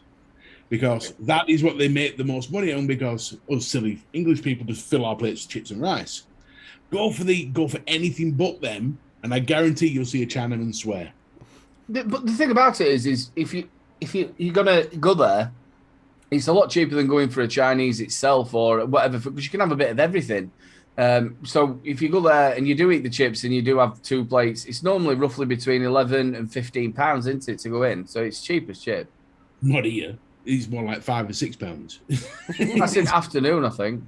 because that is what they make the most money on. Because us silly English people just fill our plates with chips and rice. Go for anything but them, and I guarantee you'll see a Chinaman swear. But the thing about it is if you're gonna go there, it's a lot cheaper than going for a Chinese itself or whatever, because you can have a bit of everything. So if you go there and you do eat the chips and you do have 2 plates, it's normally roughly between £11 and £15, isn't it, to go in? So it's cheap as chip. Not here. It's more like £5 or £6. That's in afternoon, I think.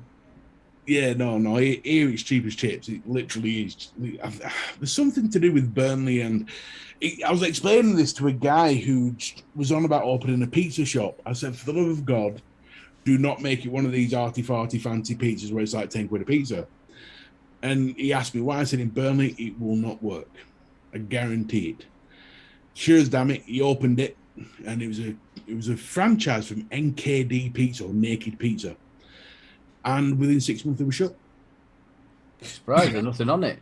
Yeah, no. Here it's cheap as chips. It literally is. There's something to do with Burnley, and I was explaining this to a guy who was on about opening a pizza shop. I said, for the love of God, do not make it one of these arty-farty fancy pizzas where it's like 10 quid a pizza. And he asked me why. I said, in Burnley, it will not work. I guarantee it. Sure as damn it, he opened it, and it was a franchise from NKD Pizza, or Naked Pizza. And within 6 months, they were shut. Surprised there's nothing on it.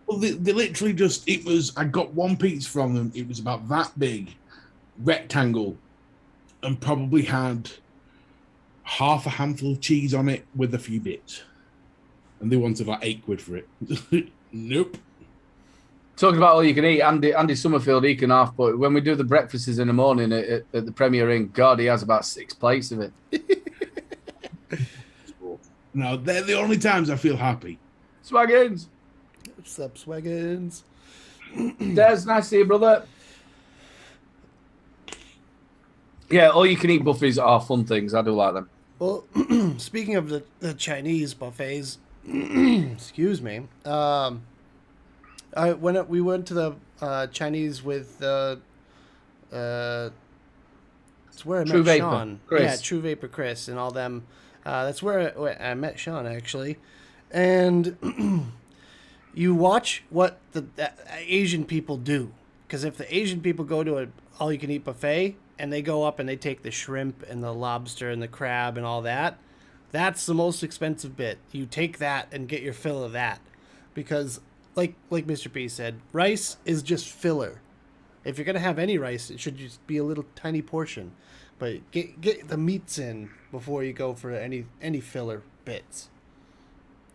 Well, they literally just, I got one pizza from them. It was about that big, rectangle, and probably had half a handful of cheese on it with a few bits. And they wanted like 8 quid for it. Nope. Talking about all you can eat, Andy Summerfield, he can half, but when we do the breakfasts in the morning at the Premier Inn, God, he has about 6 plates of it. No, they're the only times I feel happy. Swaggins. What's up, Swaggins? Des, nice to see you, brother. Yeah, all you can eat buffets are fun things. I do like them. Well, speaking of the Chinese buffets, excuse me. We went to the Chinese with it's where I True met Vapor, Sean. Chris. Yeah, True Vapor Chris and all them. That's where I met Sean actually, and you watch what the Asian people do, because if the Asian people go to an all-you-can-eat buffet and they go up and they take the shrimp and the lobster and the crab and all that, that's the most expensive bit. You take that and get your fill of that, because like Mr. P said, rice is just filler. If you're gonna have any rice, it should just be a little tiny portion. But get the meats in before you go for any filler bits.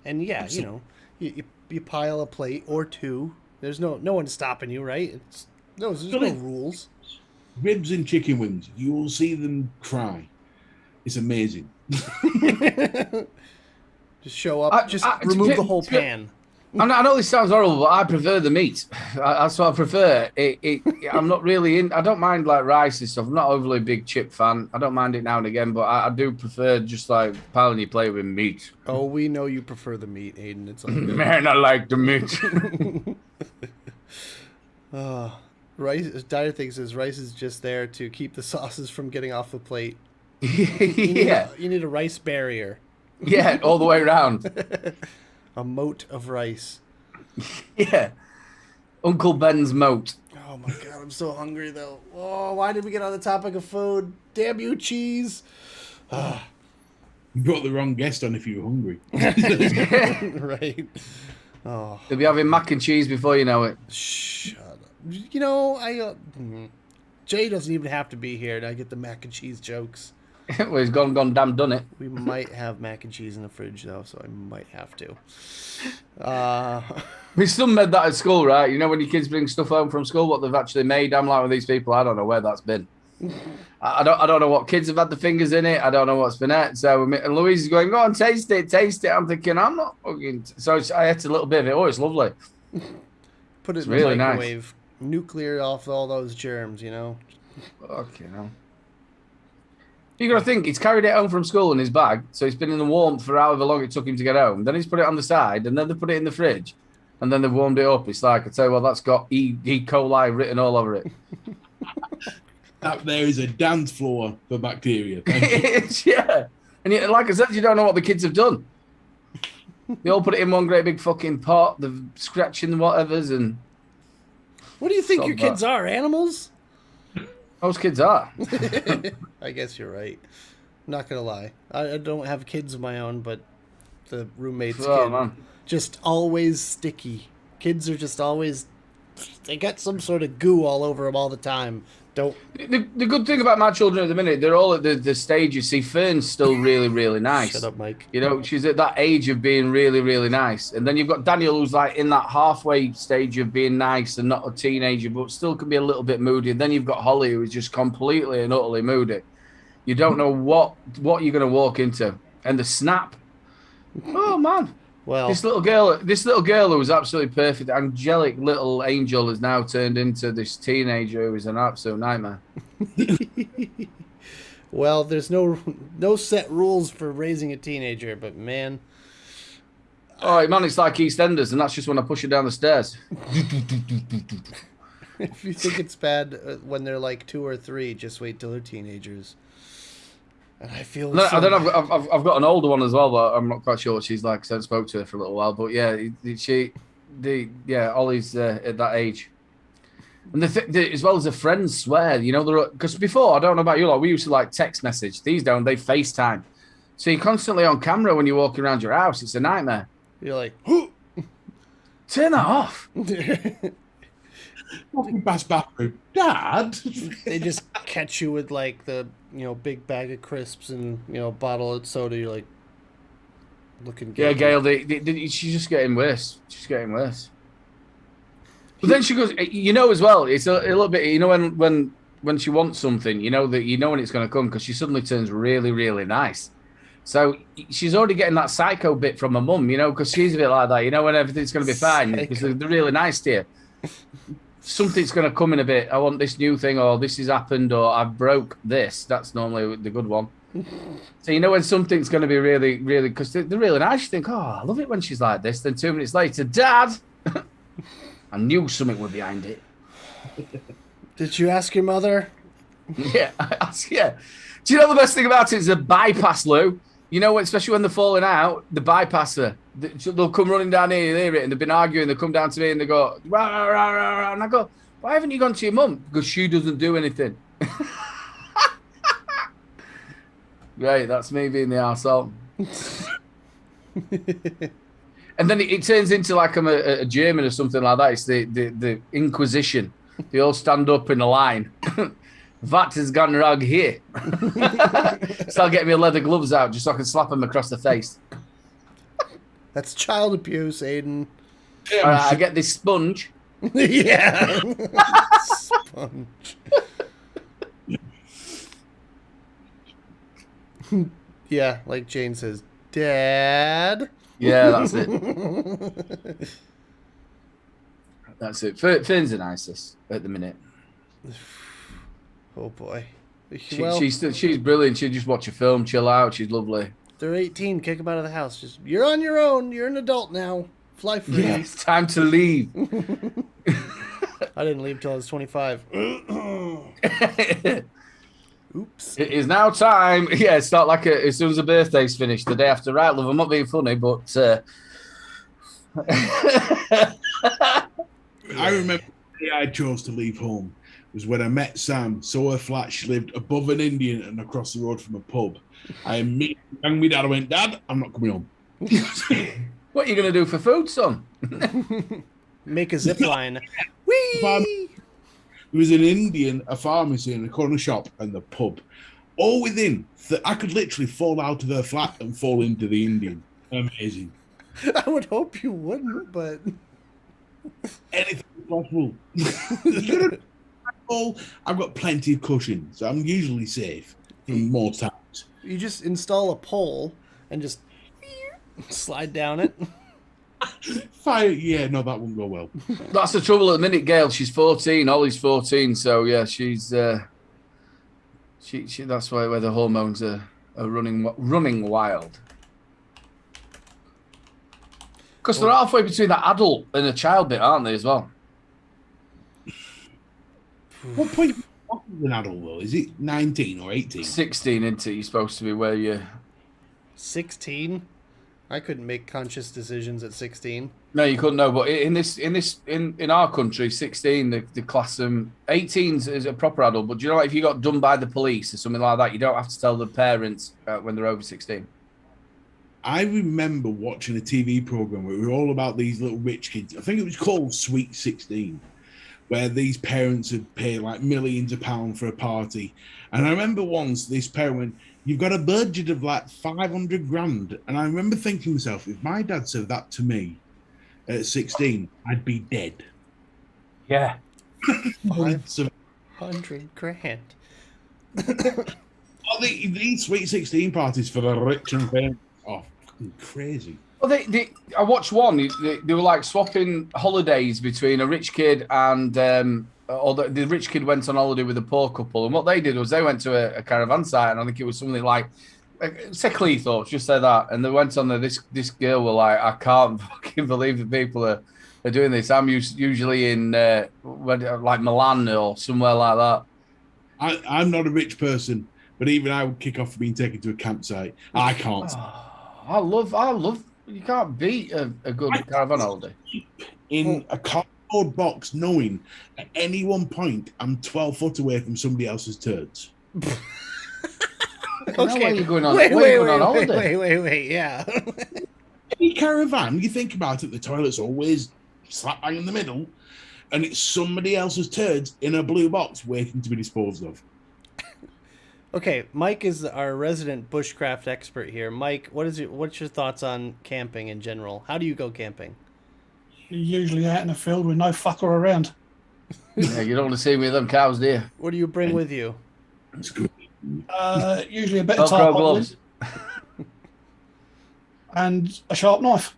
And yeah, you know, you pile a plate or two. There's no one stopping you, right? There's no rules. Ribs and chicken wings, you will see them cry. It's amazing. Just show up, remove the whole pan. I know this sounds horrible, but I prefer the meat. That's what I prefer. I'm not really in. I don't mind like rice and stuff. I'm not overly big chip fan. I don't mind it now and again, but I do prefer just like piling your plate with meat. Oh, we know you prefer the meat, Aiden. It's all good. Man, I like the meat. Rice. Dyer thinks his rice is just there to keep the sauces from getting off the plate. Yeah, You need a rice barrier. yeah, all the way around. A moat of rice. Yeah, Uncle Ben's moat. Oh my god, I'm so hungry though. Oh, why did we get on the topic of food? Damn you, cheese. You brought the wrong guest on if you were hungry. Right. Oh, You'll be having mac and cheese before you know it. shut up. You know, Jay doesn't even have to be here to get the mac and cheese jokes. Well, he's gone, damn done it. We might have mac and cheese in the fridge though, so I might have to. My son made that at school, right? You know when your kids bring stuff home from school, what they've actually made. I'm like with these people, I don't know where that's been. I don't know what kids have had the fingers in it. I don't know what's been it. So and Louise is going, go on, taste it. I'm thinking, I'm not fucking. So I ate a little bit of it. Oh, it's lovely. Put it It's in really the nice. microwave. Nuclear off all those germs, you know. Okay, no. You got to think, he's carried it home from school in his bag, so he's been in the warmth for however long it took him to get home. Then he's put it on the side, and then they put it in the fridge, and then they've warmed it up. It's like, I tell you what, that's got E. coli written all over it. That there is a dance floor for bacteria. It's, yeah. And like I said, you don't know what the kids have done. They all put it in one great big fucking pot, the scratching the whatevers, and What do you think Stop your that. kids are? Animals? most kids are. I guess you're right. Not gonna lie. I don't have kids of my own, but the roommate's Oh, kid, man. just always sticky. Kids are just always, they got some sort of goo all over them all the time. Don't. The good thing about my children at the minute, they're all at the stage, you see, Fern's still really, really nice. Shut up, Mike. You know, she's at that age of being really, really nice. And then you've got Daniel, who's like in that halfway stage of being nice and not a teenager, but still can be a little bit moody. And then you've got Holly, who is just completely and utterly moody. You don't know what you're going to walk into. And the snap. Oh, man. Well, This little girl who was absolutely perfect, angelic little angel, has now turned into this teenager who is an absolute nightmare. well, there's no set rules for raising a teenager, but man, Oh, man, it's like EastEnders, and that's just when I push her down the stairs. if you think it's bad when they're like 2 or 3, just wait till they're teenagers. And I feel. No, I don't know. I've got an older one as well, but I'm not quite sure what she's like. So I spoke to her for a little while, but yeah, Ollie's at that age, and as well as her friends swear, you know, because before, I don't know about you, like we used to like text message. These don't. They FaceTime, so you're constantly on camera when you're walking around your house. It's a nightmare. You're like, Turn that off. Walking past bathroom, Dad. they just catch you with like the big bag of crisps and bottle of soda. You're like looking. Yeah, guilty. Gail, she's just getting worse. She's getting worse. But then she goes, as well, it's a little bit, when she wants something, that when it's going to come, because she suddenly turns really, really nice. So she's already getting that psycho bit from her mum, because she's a bit like that, when everything's going to be fine, because they're really nice to you. something's going to come in a bit. I want this new thing, or this has happened, or I broke this. That's normally the good one. So you know when something's going to be really, really, because they're really nice. You think, oh, I love it when she's like this. Then 2 minutes later, Dad, I knew something was behind it. Did you ask your mother? Yeah, yeah. Do you know the best thing about it is the bypass, Lou? You know, especially when they're falling out, the bypasser, they'll come running down here and hear it, and they've been arguing. They come down to me and they go, rah, rah, rah, rah, rah. And I go, why haven't you gone to your mum? Because she doesn't do anything. Right, that's me being the arsehole. And then it turns into like I'm a German or something like that. It's the Inquisition. They all stand up in a line. That has gone wrong here. Start getting my leather gloves out just so I can slap him across the face. That's child abuse, Aiden. All right, I get this sponge. Yeah. Sponge. Yeah, like Jane says, Dad. Yeah, that's it. That's it. Fern's the nicest at the minute. Oh boy. She's brilliant. She'll just watch a film, chill out. She's lovely. They're 18. Kick them out of the house. Just you're on your own. You're an adult now. Fly free. Yeah, it's time to leave. I didn't leave till I was 25. Oops. It is now time. Yeah, start like as soon as the birthday's finished, the day after. Right, love, I'm not being funny, but I remember the day I chose to leave home was when I met Sam, saw her flat. She lived above an Indian and across the road from a pub. I immediately rang me dad. I went, Dad, I'm not coming home. What are you going to do for food, son? Make a zip line. Whee! There was an Indian, a pharmacy, and a corner shop, and the pub. All within. I could literally fall out of her flat and fall into the Indian. Amazing. I would hope you wouldn't, but... Anything possible. I've got plenty of cushion, so I'm usually safe from most times. You just install a pole and just slide down it. Fire, yeah, no, that wouldn't go well. That's the trouble at the minute, Gail. She's 14. Ollie's 14, so yeah, she's she that's where the hormones are running wild. Because they're halfway between that adult and a child bit, aren't they, as well? What point is an adult, though? Is it 19 or 18? 16, isn't it? You're supposed to be where you... 16? I couldn't make conscious decisions at 16. No, you couldn't know. But in our country, 16, the class them 18 is a proper adult. But do you know what? If you got done by the police or something like that, you don't have to tell the parents when they're over 16. I remember watching a TV program where it was all about these little rich kids. I think it was called Sweet 16, where these parents would pay like millions of pounds for a party. And I remember once this parent went, "You've got a budget of like 500 grand. And I remember thinking to myself, if my dad said that to me at 16, I'd be dead. Yeah. 500 grand. These Sweet 16 parties for the rich and famous are fucking crazy. Well, I watched one. They were like swapping holidays between a rich kid and, or the rich kid went on holiday with a poor couple. And what they did was they went to a caravan site, and I think it was something like, say Cleethorpes, just say that. And they went on there. This girl were like, I can't fucking believe that people are doing this. I'm usually in like Milan or somewhere like that. I'm not a rich person, but even I would kick off for being taken to a campsite. I can't. I love. You can't beat a good caravan holiday. In a cardboard box, knowing at any one point I'm 12 foot away from somebody else's turds. Okay, where are you going on? Wait, yeah. Any caravan, you think about it, the toilet's always slap bang in the middle, and it's somebody else's turds in a blue box waiting to be disposed of. Okay, Mike is our resident bushcraft expert here. Mike, what's your thoughts on camping in general? How do you go camping? You're usually out in the field with no fucker around. Yeah, you don't want to see me with them cows, do you? What do you bring with you? That's good. Usually a bit of Velcro tarpaulin gloves. and a sharp knife.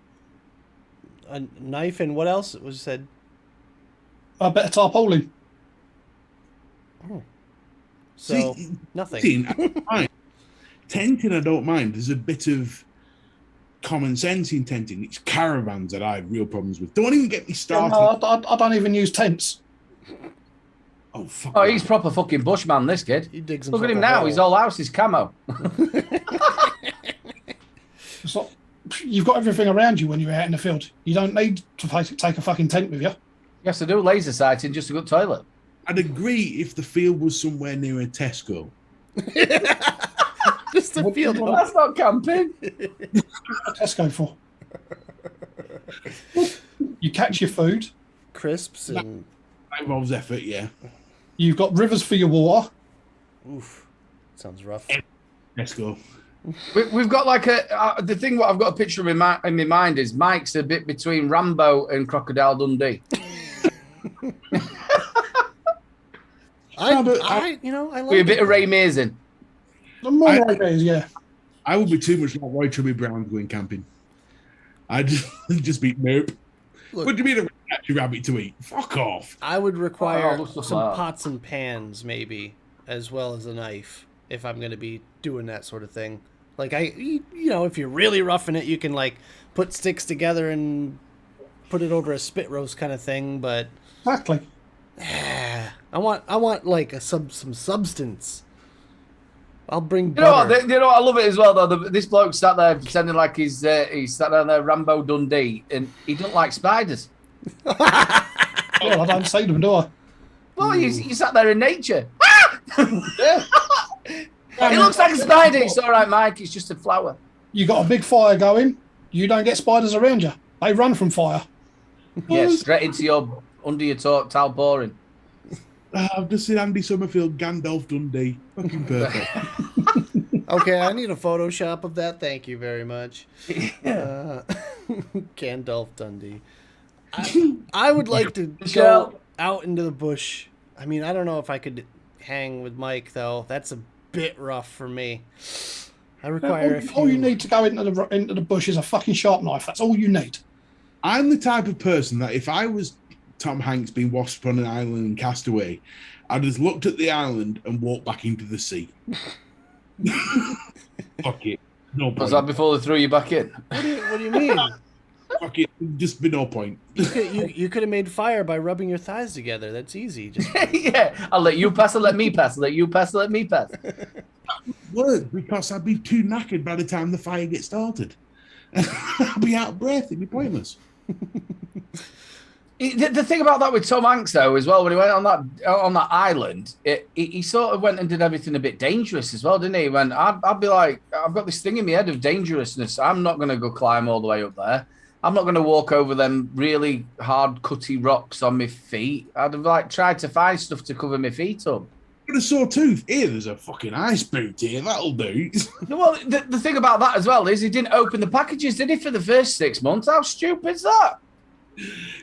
A knife and what else? It was said. A better tarpaulin. So See, nothing. I don't mind. Tenting, I don't mind. There's a bit of common sense in tenting. It's caravans that I have real problems with. Don't even get me started. No, I don't even use tents. Oh, fuck. Oh, that. he's proper fucking bushman, this kid. He digs Look at himself him a now. hole. His whole house is camo. It's not, you've got everything around you when you're out in the field. You don't need to take a fucking tent with you. Yes, to do laser sighting, just a good toilet. I'd agree if the field was somewhere near a Tesco. Just the field. That's not camping. Tesco for. You catch your food. Crisps and That involves effort, yeah. You've got rivers for your water. oof, sounds rough. Tesco. We've got like the thing. What I've got a picture in my mind is Mike's a bit between Rambo and Crocodile Dundee. I No, but like With a bit it. of Ray Mason. The more right days, yeah. I would be too much like Roy Chubby Brown going camping. I'd just be nope. Look, What do you mean a catch a rabbit to eat? Fuck off. I would require Oh, stuff some like that. pots and pans, maybe, as well as a knife, if I'm going to be doing that sort of thing. Like, if you're really roughing it, you can, like, put sticks together and put it over a spit roast kind of thing, but Exactly. I want like some substance. I'll bring You know what? butter. You know what? I love it as well, though. This bloke sat there pretending like he's sat down there, Rambo Dundee, and he doesn't like spiders. Well, I don't see them, do I? Well, you sat there in nature. Yeah. It looks like a spider. It's all right, Mike. It's just a flower. You got a big fire going. You don't get spiders around you. They run from fire. Yeah, straight into under your towel pouring. I've just seen Andy Summerfield, Gandalf Dundee. Fucking perfect. Okay, I need a Photoshop of that. Thank you very much. Gandalf Dundee. I would like to go Michelle. out into the bush. I mean, I don't know if I could hang with Mike, though. That's a bit rough for me. I require a few... All you need to go into the bush is a fucking sharp knife. That's all you need. I'm the type of person that if I was Tom Hanks being washed on an island and cast away, I'd just looked at the island and walked back into the sea. Fuck it. No point. Was that before they threw you back in? What do you mean? Fuck it. Just be no point. You could have made fire by rubbing your thighs together. That's easy. Just Yeah, I'll let you pass. I'll let me pass. I'll let you pass. I'll let me pass. Work because I'd be too knackered by the time the fire gets started. I'd be out of breath. It'd be pointless. The thing about that with Tom Hanks, though, as well, when he went on that island, he sort of went and did everything a bit dangerous as well, didn't he? When I'd be like, I've got this thing in my head of dangerousness. I'm not going to go climb all the way up there. I'm not going to walk over them really hard, cutty rocks on my feet. I'd have like tried to find stuff to cover my feet up. Got a sore tooth. Here, there's a fucking ice boot here. That'll do. Well, the thing about that as well is he didn't open the packages, did he, for the first 6 months? How stupid's that?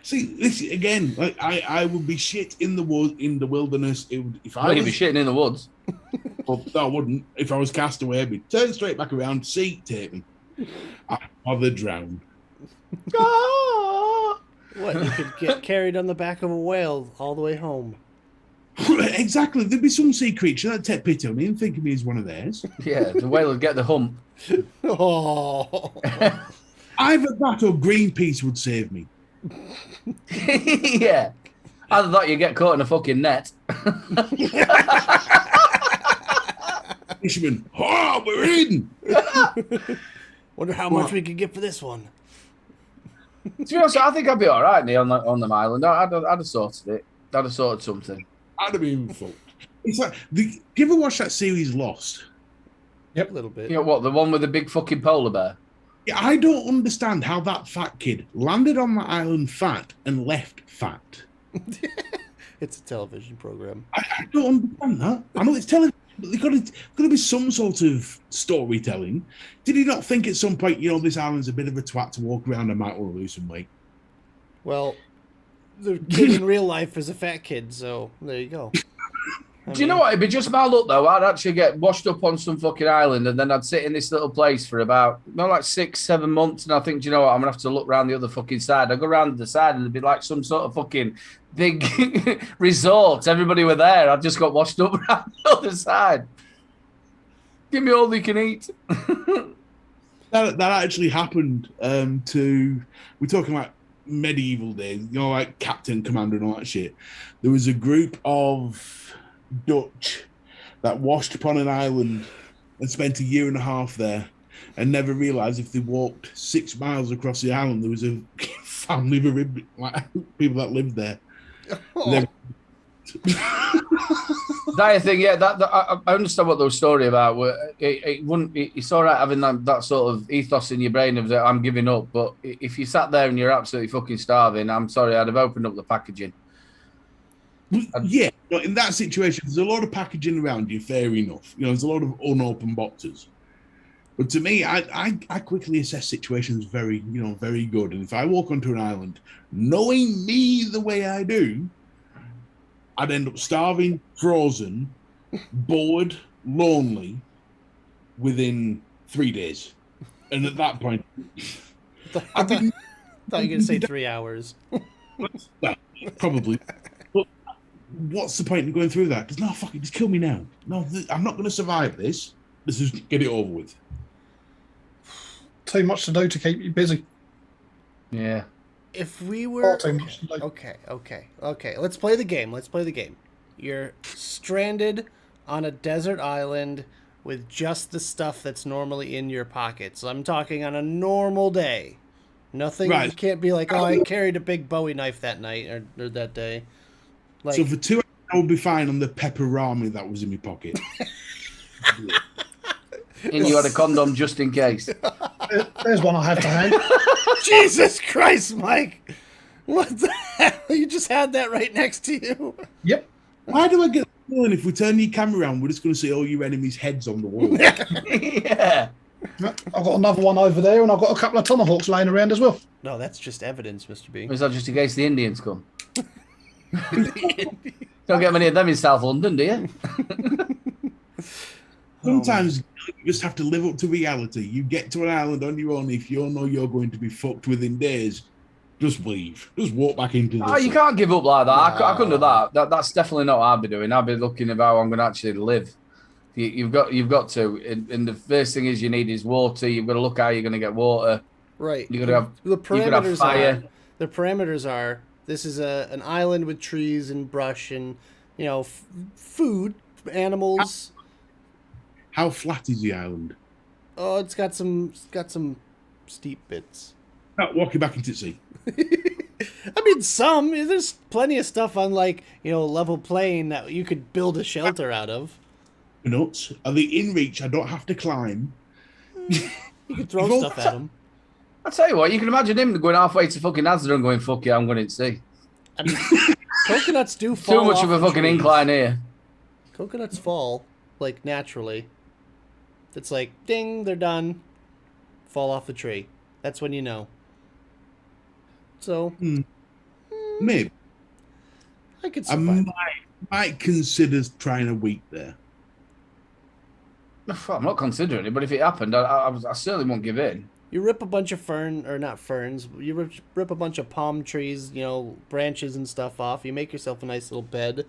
See, this again. Like I would be shit in the wilderness. It would, if I Well, you'd was, be shitting in the woods. well, no, I wouldn't. If I was cast away, I'd be turned straight back around, seat tape me. I'd rather drown. Ah! what? You could get carried on the back of a whale all the way home. Exactly. There'd be some sea creature that'd take pity on me and think of me as one of theirs. Yeah, the whale would get the hump. Oh, Either that or Greenpeace would save me. Yeah. I thought you'd get caught in a fucking net. Fisherman, oh, we're in. wonder how much we could get for this one. To be honest, I think I'd be all right, Neil, on the island. I'd have sorted it. I'd have sorted something. I'd have been fucked. It's like, do you ever watch that series Lost? A little bit. You know what? The one with the big fucking polar bear. Yeah, I don't understand how that fat kid landed on the island fat and left fat. It's a television program. I don't understand that. I know it's television, but there's got to be some sort of storytelling. Did he not think at some point, this island's a bit of a twat to walk around and might want to lose some weight? Well, the kid in real life is a fat kid, so there you go. Do you know what? It'd be just my luck, though. I'd actually get washed up on some fucking island, and then I'd sit in this little place for about, like 6-7 months, and I think, do you know what? I'm going to have to look around the other fucking side. I'd go around the side, and it'd be like some sort of fucking big resort. Everybody were there. I just got washed up around the other side. Give me all you can eat. That actually happened we're talking about medieval days, like Captain Commander and all that shit. There was a group of Dutch that washed upon an island and spent a year and a half there and never realised if they walked 6 miles across the island, there was a family of people that lived there. That thing, yeah. I understand what the story about. It's all right having that sort of ethos in your brain of that I'm giving up, but if you sat there and you're absolutely fucking starving, I'm sorry, I'd have opened up the packaging. Yeah, in that situation, there's a lot of packaging around you. Fair enough. There's a lot of unopened boxes. But to me, I quickly assess situations very good. And if I walk onto an island, knowing me the way I do, I'd end up starving, frozen, bored, lonely within 3 days. And at that point, I thought you were going to say 3 hours. Well, probably. But what's the point in going through that? Because, no, fuck it, just kill me now. No, I'm not going to survive this. Let's just get it over with. Too much to do to keep you busy. Yeah. If we were... Too much to do. Okay. Let's play the game. You're stranded on a desert island with just the stuff that's normally in your pockets. I'm talking on a normal day. Nothing, right. You can't be like, oh, I carried a big Bowie knife that night or that day. Like, so for 2 hours, I would be fine on the pepperami that was in my pocket. And you had a condom just in case. There's one I have to hand. Jesus Christ, Mike! What the hell? You just had that right next to you. Yep. Why do I get the feeling if we turn your camera around, we're just going to see all your enemies' heads on the wall? Yeah. I've got another one over there, and I've got a couple of tomahawks laying around as well. No, that's just evidence, Mr. B. Is that just in case the Indians come? Don't get many of them in South London, do you? Sometimes you just have to live up to reality. You get to an island on your own. If you know you're going to be fucked within days, just leave. Just walk back into the Oh, you can't give up like that. I couldn't do that. That's definitely not what I'd be doing. I'd be looking at how I'm going to actually live. You've got to. And the first thing is you need is water. You've got to look how you're going to get water. Right. You've got to have, the parameters fire. The parameters are this is an island with trees and brush and food, animals. How flat is the island? Oh, it's got some steep bits. Walking back into the sea. I mean, there's plenty of stuff on level plain that you could build a shelter out of. Nuts. Are they in reach? I don't have to climb. You could throw stuff at them. I'll tell you what, you can imagine him going halfway to fucking Asda and going, fuck yeah, I'm going to sea. I mean, coconuts do fall. Too much of a fucking trees. incline here. Coconuts fall, naturally. It's like, ding, they're done. Fall off the tree. That's when you know. So, maybe. I could survive. I might consider trying a week there. I'm not considering it, but if it happened, I certainly won't give in. You rip a bunch of you rip a bunch of palm trees, branches and stuff off. You make yourself a nice little bed.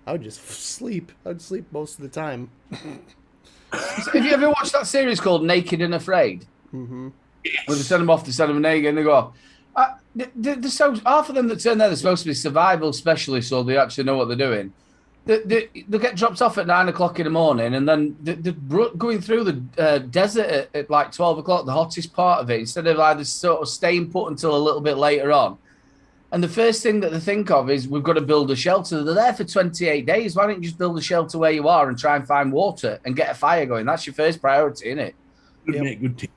I would just sleep. I would sleep most of the time. Have you ever watched that series called Naked and Afraid? Mm-hmm. Where they send them off, they send them naked, and they go, they're so, half of them that turn there, they're supposed to be survival specialists, so they actually know what they're doing. They get dropped off at 9 o'clock in the morning, and then they're going through the desert at like 12 o'clock, the hottest part of it, instead of like this sort of staying put until a little bit later on. And the first thing that they think of is, we've got to build a shelter. They're there for 28 days. Why don't you just build a shelter where you are and try and find water and get a fire going? That's your first priority, isn't it? Yep. Make good tea.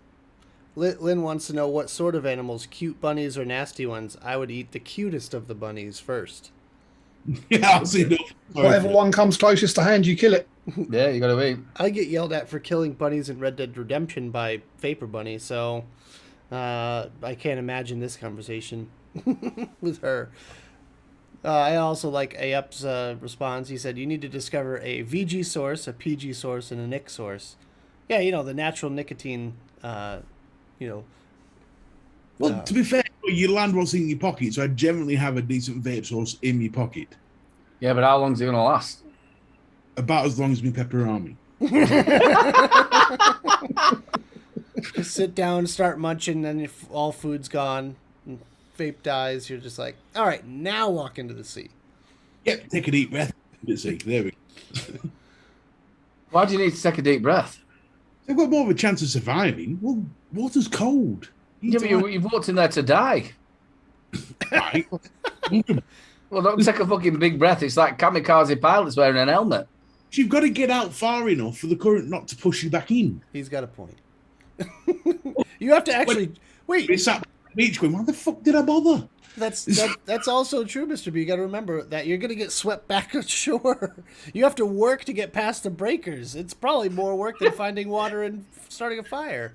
Lynn wants to know what sort of animals, cute bunnies or nasty ones. I would eat the cutest of the bunnies first. Yeah, I'll see. Whatever one comes closest to hand, you kill it. Yeah, you got to eat. I get yelled at for killing bunnies in Red Dead Redemption by Vapor Bunny, so I can't imagine this conversation with her. I also like Ayup's response. He said, you need to discover a VG source, a PG source, and a NIC source. Yeah, the natural nicotine, you know. Well, to be fair, you land what's in your pocket, so I generally have a decent vape source in my pocket. Yeah, but how long's it going to last? About as long as my pepperoni. Just sit down, start munching, then if all food's gone, and vape dies, you're just like, all right, now walk into the sea. Yep, take a deep breath. See, there we go. Why do you need to take a deep breath? They've got more of a chance of surviving. Well, water's cold. Yeah, but you've walked in there to die. Right. Well, don't take a fucking big breath. It's like kamikaze pilots wearing an helmet. You've got to get out far enough for the current not to push you back in. He's got a point. You have to actually wait. It's at the beach going, why the fuck did I bother? That's also true, Mr. B. You got to remember that you're going to get swept back ashore. You have to work to get past the breakers. It's probably more work than finding water and starting a fire.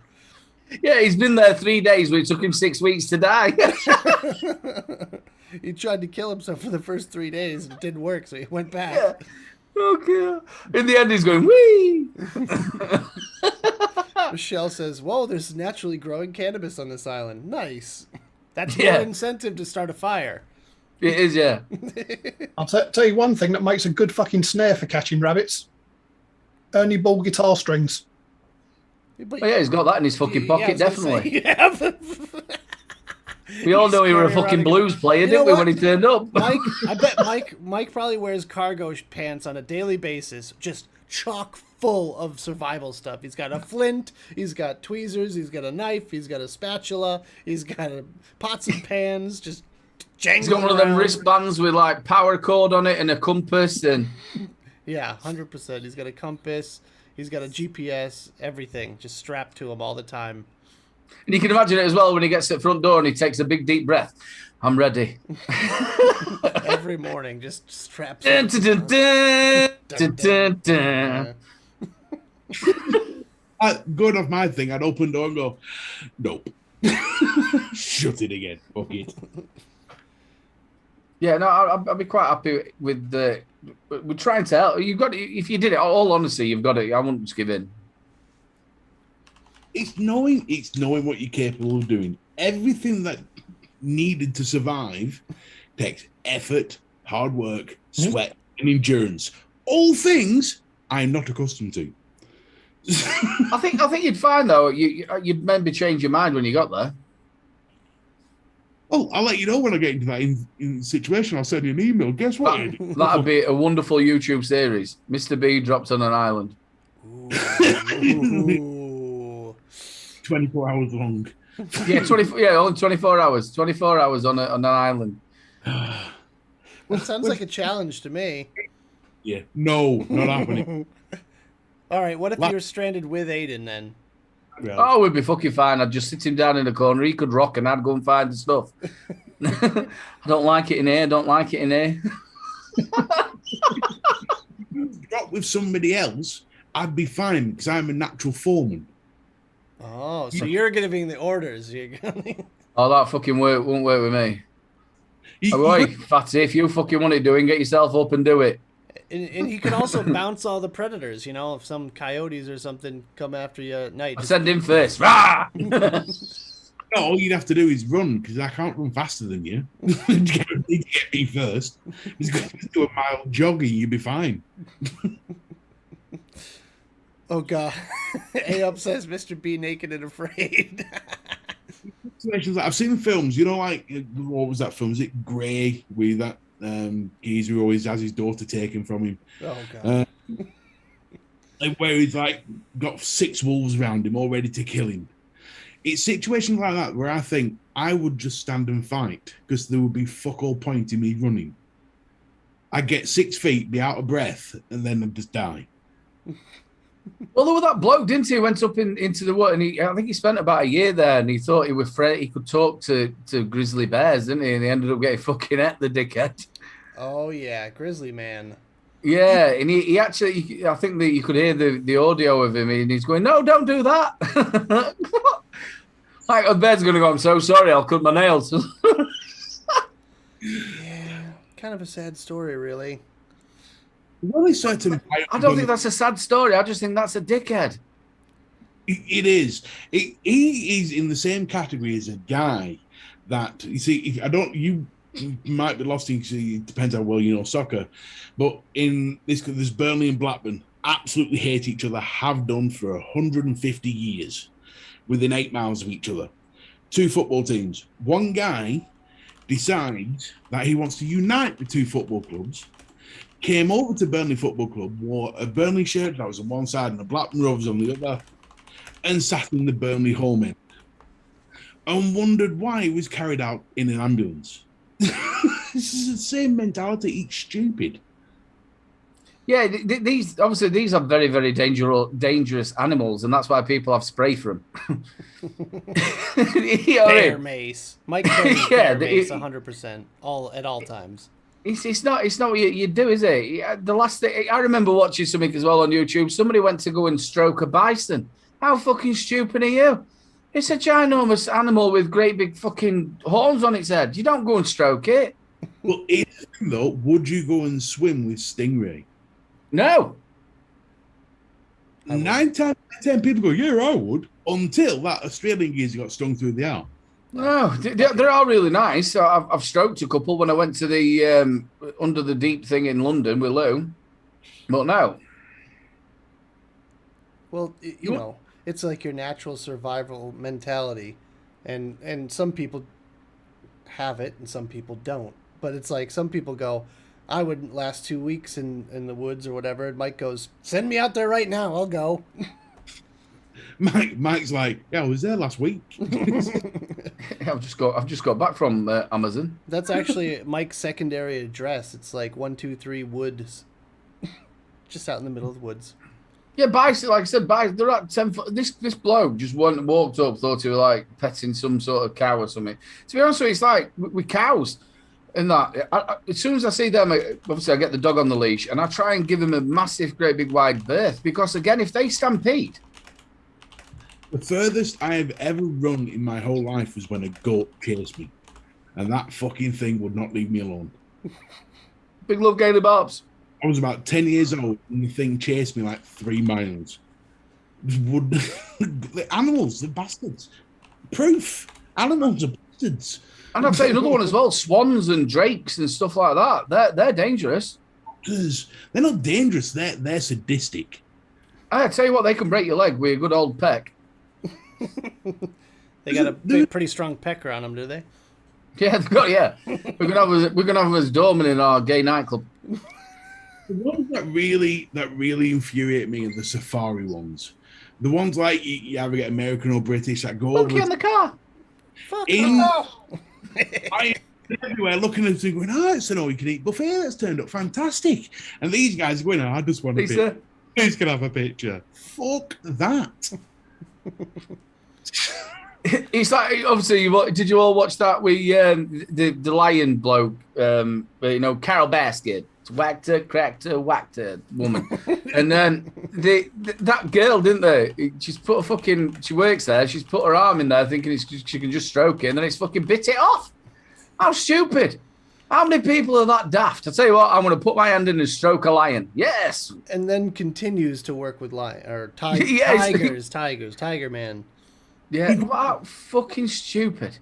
Yeah, he's been there 3 days, but it took him 6 weeks to die. He tried to kill himself for the first 3 days. It didn't work, so he went back. Yeah. Okay. In the end, he's going, wee! Michelle says, whoa, there's naturally growing cannabis on this island. Nice. That's Yeah. more incentive to start a fire. It is, yeah. I'll tell you one thing that makes a good fucking snare for catching rabbits. Ernie Ball guitar strings. But, Oh, yeah, he's got that in his fucking pocket, I was gonna definitely. say, yeah. We all know he was a carrying fucking around blues player, You know didn't we, what? when he turned up? I bet Mike probably wears cargo pants on a daily basis, just chock full of survival stuff. He's got a flint, he's got tweezers, he's got a knife, he's got a spatula, he's got pots and pans, just jangling He's got one of them around. wristbands with like power cord on it and a compass and Yeah, 100%. He's got a compass, he's got a GPS, everything just strapped to him all the time. you can imagine it as well when he gets to the front door and he takes a big deep breath. I'm ready. Every morning, just strapped. Dun, dun, dun, dun, dun, dun. Going off my thing, I'd open the door and go, nope. Shut it again. Fuck it. Yeah, no, I'd be quite happy with the. We're trying to help. You've got if you did it. All honesty, you've got it. I wouldn't just give in. It's knowing what you're capable of doing. Everything that needed to survive takes effort, hard work, sweat, and endurance. All things I'm not accustomed to. I think you'd find though. You'd maybe change your mind when you got there. Oh, I'll let you know when I get into that in situation. I'll send you an email. Guess what? That'd be a wonderful YouTube series. Mr. B dropped on an island. Ooh. 24 hours long. Yeah, only 24 hours. 24 hours on an island. Well, sounds like a challenge to me. Yeah. No, not happening. All right, what if you're stranded with Aiden then? Oh, we'd be fucking fine. I'd just sit him down in the corner. He could rock and I'd go and find the stuff. I don't like it in here. Don't like it in here. Drop with somebody else, I'd be fine because I'm a natural foreman. Oh, so you're giving the orders. You're gonna... Oh, that fucking won't work with me. You- Oh, boy, you- Fatty, if you fucking want it doing, get yourself up and do it. And he can also bounce all the predators. You know, if some coyotes or something come after you at night. I just- send him first. Rah! No, all you'd have to do is run because I can't run faster than you. You need to get me first. Just go do a mile jogging, you'll be fine. Oh God, A-Up says Mr. B naked and afraid. Situations like I've seen films, you know, like what was that film? Is it Grey with that geezer who always has his daughter taken from him? Oh God. Like where he's like got 6 wolves around him all ready to kill him. It's situations like that where I think I would just stand and fight because there would be fuck all point in me running. I'd get 6 feet, be out of breath, and then I'd just die. Well, there was that bloke, didn't he? Who went up into the water, and I think he spent about a year there, and he thought he could talk to grizzly bears, didn't he? And he ended up getting fucking at the dickhead. Oh yeah, Grizzly Man. Yeah, and he actually, I think that you could hear the audio of him, and he's going, "No, don't do that." Like the bear's going to go, "I'm so sorry, I'll cut my nails." Yeah. kind of a sad story, really. Well, it's certain. I don't think that's a sad story. I just think that's a dickhead. It is. He is in the same category as a guy that you see. If I don't, you might be lost in. It depends how well you know soccer, but in this, there's Burnley and Blackburn absolutely hate each other. Have done for 150 years, within 8 miles of each other. 2 football teams. One guy decides that he wants to unite the 2 football clubs. Came over to Burnley Football Club, wore a Burnley shirt that was on one side and a Blackburn Rovers on the other, and sat in the Burnley home end, and wondered why it was carried out in an ambulance. This is the same mentality. It's stupid. Yeah, these are very, very dangerous animals, and that's why people have spray for them. Bear mace. Mike carries bear mace it- 100% at all times. It's not what you do, is it? The last thing I remember watching something as well on YouTube. Somebody went to go and stroke a bison. How fucking stupid are you? It's a ginormous animal with great big fucking horns on its head. You don't go and stroke it. Well, though, would you go and swim with Stingray? No. 9 times out of 10 people go, yeah, I would, until that Australian geezer got stung through the arm. No, they're all really nice. I've stroked a couple when I went to the under the deep thing in London with Lou, but no. Well, you know, it's like your natural survival mentality, and some people have it and some people don't. But it's like some people go, I wouldn't last 2 weeks in the woods or whatever. And Mike goes, send me out there right now. I'll go. Mike's like, yeah, I was there last week. I've just got back from Amazon. That's actually Mike's secondary address. It's like 123 Woods, just out in the middle of the woods. Yeah, bison. Like I said, bison. They're at 10 foot. This bloke just walked up, thought he was like petting some sort of cow or something. To be honest with you, it's like with cows. And that, as soon as I see them, obviously I get the dog on the leash and I try and give him a massive, great big wide berth because again, if they stampede. The furthest I have ever run in my whole life was when a goat chased me. And that fucking thing would not leave me alone. Big love Gator Bobs. I was about 10 years old and the thing chased me like 3 miles. The animals, the bastards. Proof. Animals are bastards. And I'll tell you another one as well, swans and drakes and stuff like that. They're dangerous. They're not dangerous, they're sadistic. I tell you what, they can break your leg with a good old peck. They got a pretty strong pecker on them, do they? Yeah, they've got, yeah. We're gonna have them as doorman in our gay nightclub. The ones that really infuriate me are the safari ones. The ones like you either get American or British that go Monkey over in the car. I am everywhere looking at it going, it's an all-you-can-eat buffet that's turned up fantastic. And these guys are going, I just want a picture. Who's going to have a picture? Fuck that. It's like, obviously, did you all watch that with the lion bloke, Carol Baskin? Whacked her, cracked her, whacked her woman. And then that girl, didn't they? She's put she works there, she's put her arm in there thinking she can just stroke it, and then it's fucking bit it off. How stupid. How many people are that daft? I'll tell you what, I'm going to put my hand in and stroke a lion. Yes. And then continues to work with tigers, Tiger Man. Yeah, wow, fucking stupid.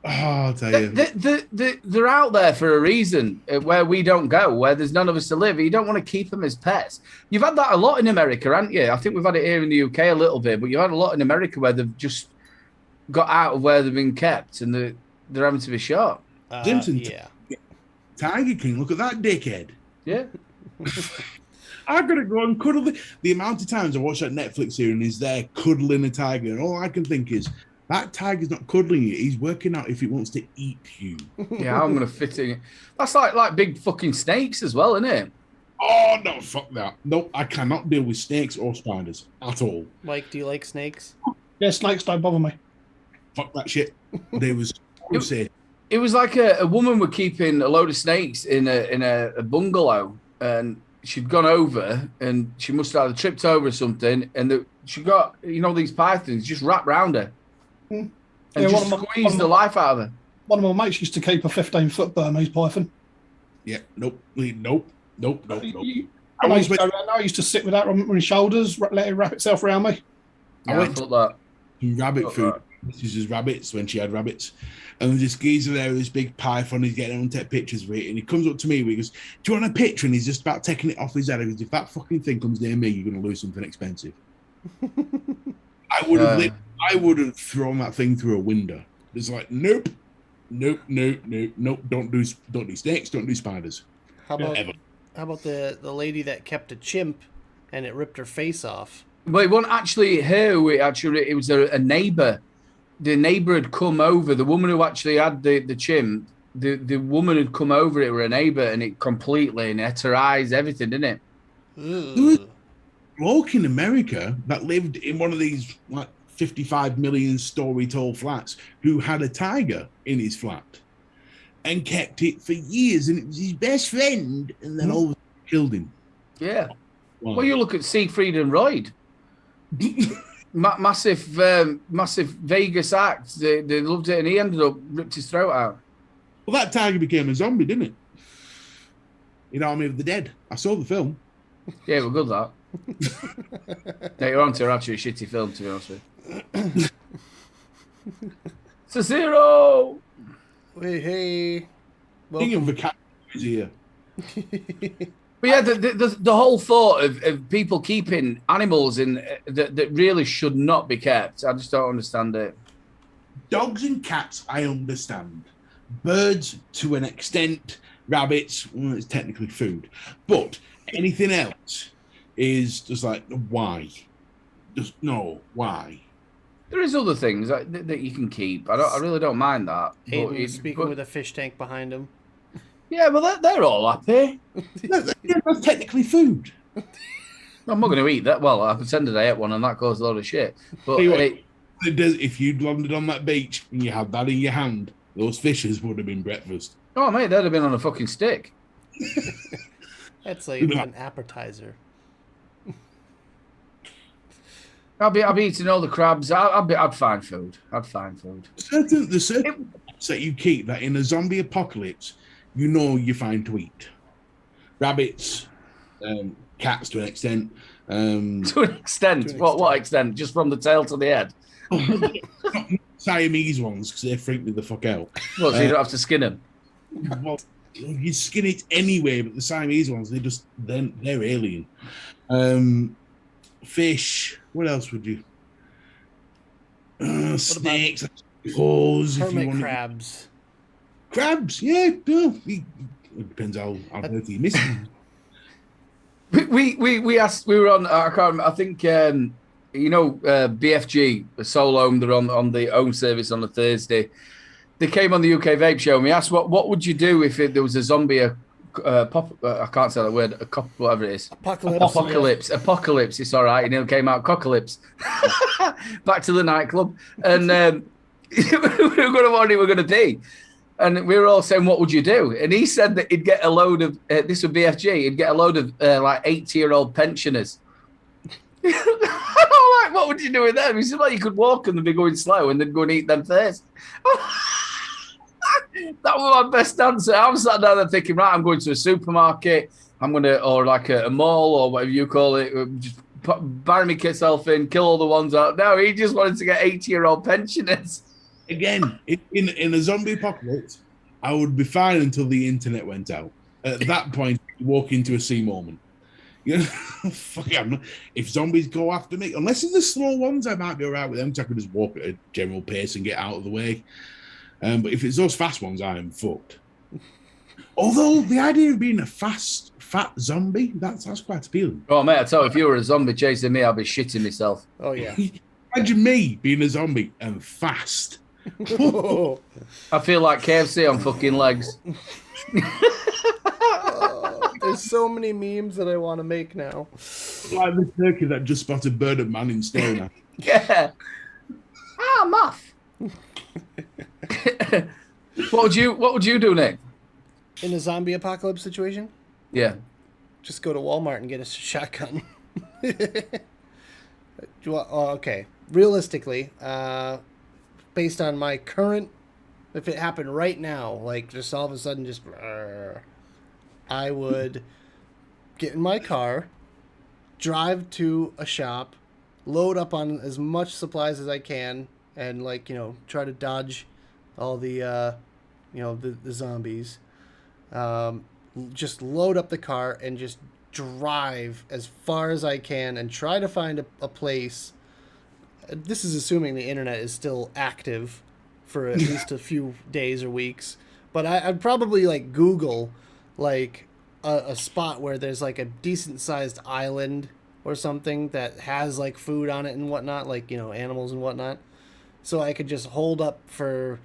Oh, I'll tell you. They're out there for a reason where we don't go, where there's none of us to live. You don't want to keep them as pets. You've had that a lot in America, haven't you? I think we've had it here in the UK a little bit, but you've had a lot in America where they've just got out of where they've been kept and they're having to be shot. Simpson, Yeah. Tiger King, look at that dickhead. Yeah. I've got to go and cuddle the amount of times I watch that Netflix series and he's there cuddling a tiger, and all I can think is, that tiger's not cuddling you. He's working out if he wants to eat you. Yeah, I'm going to fit in. That's like big fucking snakes as well, isn't it? Oh, no, fuck that. No, I cannot deal with snakes or spiders at all. Mike, do you like snakes? Yeah, snakes don't bother me. Fuck that shit. They was say. It was like a woman were keeping a load of snakes in a bungalow, and she'd gone over and she must have tripped over or something, and she got, these pythons just wrapped round her. Mm. And just squeezed the life out of her. One of my mates used to keep a 15-foot Burmese python. Yeah, nope, nope, nope, nope, nope. I When I once used to went go around, I used to sit with that on my shoulders, let it wrap itself around me. I Yeah, I went thought that. to rabbit Fuck food. that. This is his rabbits when she had rabbits. And there's this geezer there with this big python. He's getting on to take pictures of it. And he comes up to me. He goes, "Do you want a picture?" And he's just about taking it off his head. He goes, "If that fucking thing comes near me, you're going to lose something expensive." I would have thrown that thing through a window. It's like, nope, nope, nope, nope, nope. Don't do snakes. Don't do spiders. How about Ever. the lady that kept a chimp and it ripped her face off? But it wasn't actually her. It was a neighbour. The neighbour had come over. The woman who actually had the chimp, the woman had come over. It were a neighbour, and it completely and ate her eyes, everything, didn't it? There was a bloke in America that lived in one of these like 55 million story tall flats who had a tiger in his flat and kept it for years, and it was his best friend, and then all of a sudden killed him. Yeah. Wow. Well, you look at Siegfried and Roy. Massive Vegas act. They loved it, and he ended up ripped his throat out. Well, that tiger became a zombie, didn't it? In Army of the Dead. I saw the film. Yeah, we're good that. You're on to actually a shitty film, to be honest with you. It's a 0. Hey. King of the cat is here. But yeah, the whole thought of people keeping animals in that really should not be kept, I just don't understand it. Dogs and cats, I understand. Birds, to an extent. Rabbits, well, it's technically food. But anything else is just like, why? Just no, why? There is other things that you can keep. I really don't mind that. Aiden speaking with a fish tank behind him. Yeah, well, they're all happy. That's technically food. I'm not going to eat that. Well, I pretended I ate one, and that caused a lot of shit. But Tell you what, if you'd landed on that beach and you had that in your hand, those fishes would have been breakfast. oh mate, they'd have been on a fucking stick. That's like an appetizer. I'd be eating all the crabs. I'd find food. I'd find food. The certain pets that you keep that in a zombie apocalypse, you know you're fine to eat. Rabbits, cats to an extent. To an extent. What extent? Just from the tail to the head. Siamese ones, because they freak me the fuck out. Well, so you don't have to skin them. Well, you skin it anyway, but the Siamese ones, they're alien. Fish. What else would you? Snakes. Hose. Hermit crabs. Crabs, yeah. It depends how dirty you miss them. We asked. We were on. I can't remember. I think BFG Solo. They're on the Own service on a Thursday. They came on the UK Vape Show, and we asked what would you do if there was a zombie I can't say that word. Whatever it is. Apocalypse. It's all right. And it came out Cockalypse. Back to the nightclub, and we were going to what it were going to be. And we were all saying, what would you do? And he said that he'd get a load of, this would BFG, he'd get a load of like 80-year-old pensioners. I'm like, what would you do with them? He said, well, you could walk and they'd be going slow and then go and eat them first. That was my best answer. I was sat down there thinking, right, I'm going to a supermarket, or like a mall or whatever you call it, just bury myself in, kill all the ones out. No, he just wanted to get 80-year-old pensioners. Again, in a zombie apocalypse, I would be fine until the internet went out. At that point, you walk into a sea moment. You know, if zombies go after me, unless it's the small ones, I might be all right with them, so I could just walk at a general pace and get out of the way. But if it's those fast ones, I am fucked. Although the idea of being a fat zombie, that's quite appealing. Oh, mate, I tell you, if you were a zombie chasing me, I'd be shitting myself. Oh, yeah. Imagine me being a zombie and fast. I feel like KFC on fucking legs. There's so many memes that I want to make now. Like the turkey that just spotted bird of man in stone. Yeah. Muff. What would you do, Nick? In a zombie apocalypse situation? Yeah. Just go to Walmart and get a shotgun. Okay. Realistically, based on my current, if it happened right now, like just all of a sudden, just I would get in my car, drive to a shop, load up on as much supplies as I can, and try to dodge all the the zombies. Just load up the car and just drive as far as I can and try to find a place. This is assuming the internet is still active for at least a few days or weeks. But I'd probably Google a spot where there's a decent sized island or something that has food on it and whatnot, animals and whatnot. So I could just hold up for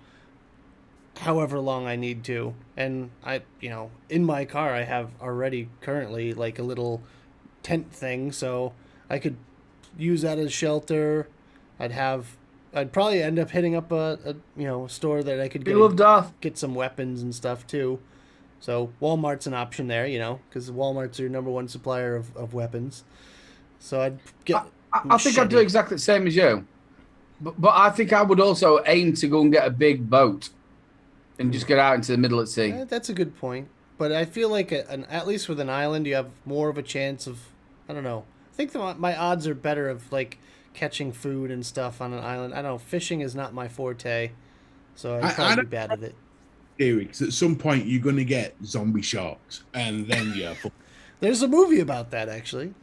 however long I need to. And in my car I have already currently a little tent thing, so I could use that as shelter. I'd probably end up hitting up a store that I could get some weapons and stuff too. So Walmart's an option there, because Walmart's your number one supplier of weapons. So I'd get. I think I'd do exactly the same as you, but I think I would also aim to go and get a big boat and just get out into the middle of the sea. That's a good point, but I feel like at least with an island, you have more of a chance of. I don't know. I think my odds are better of catching food and stuff on an island. I don't know. Fishing is not my forte, so I'd probably be bad at it. Because at some point you're going to get zombie sharks, and then There's a movie about that actually.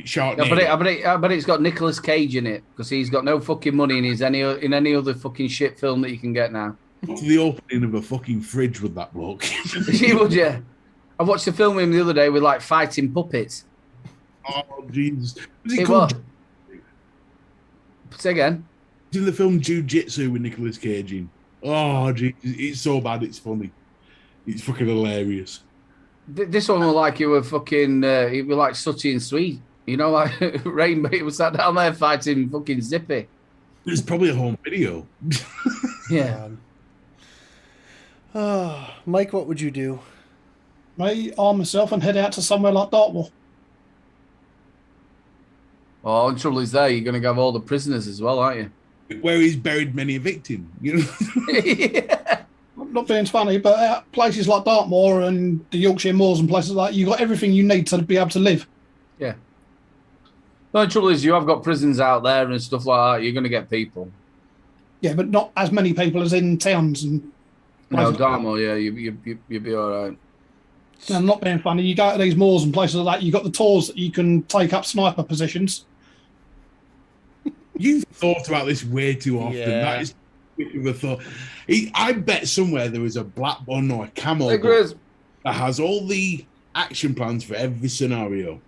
Shark. Yeah, but it's got Nicolas Cage in it because he's got no fucking money in any other fucking shit film that you can get now. To the opening of a fucking fridge with that bloke. Would you? I watched a film with him the other day with fighting puppets. Oh Jesus! Was It called? was. Say again. It's in the film Jiu-Jitsu with Nicolas Cage in. Oh Jesus! It's so bad. It's funny. It's fucking hilarious. This one was you were fucking. It was like Sooty and Sweet. Rainbow. It was sat down there fighting fucking Zippy. It's probably a home video. Yeah. Mike, what would you do? Me, arm myself and head out to somewhere like Dartmoor. Oh, the trouble is there, you're going to have all the prisoners as well, aren't you? Where he's buried many a victim, Yeah. I'm not being funny, but places like Dartmoor and the Yorkshire Moors and places like that, you've got everything you need to be able to live. Yeah. The trouble is you have got prisons out there and stuff like that. You're going to get people. Yeah, but not as many people as in towns and. No, Dartmoor, yeah, you'll be all right. And I'm not being funny. You go to these moors and places like that, you've got the tours that you can take up sniper positions. You've thought about this way too often. Yeah. That is quick of a thought. I bet somewhere there is a black one or a camel Hey, Chris. that has all the action plans for every scenario.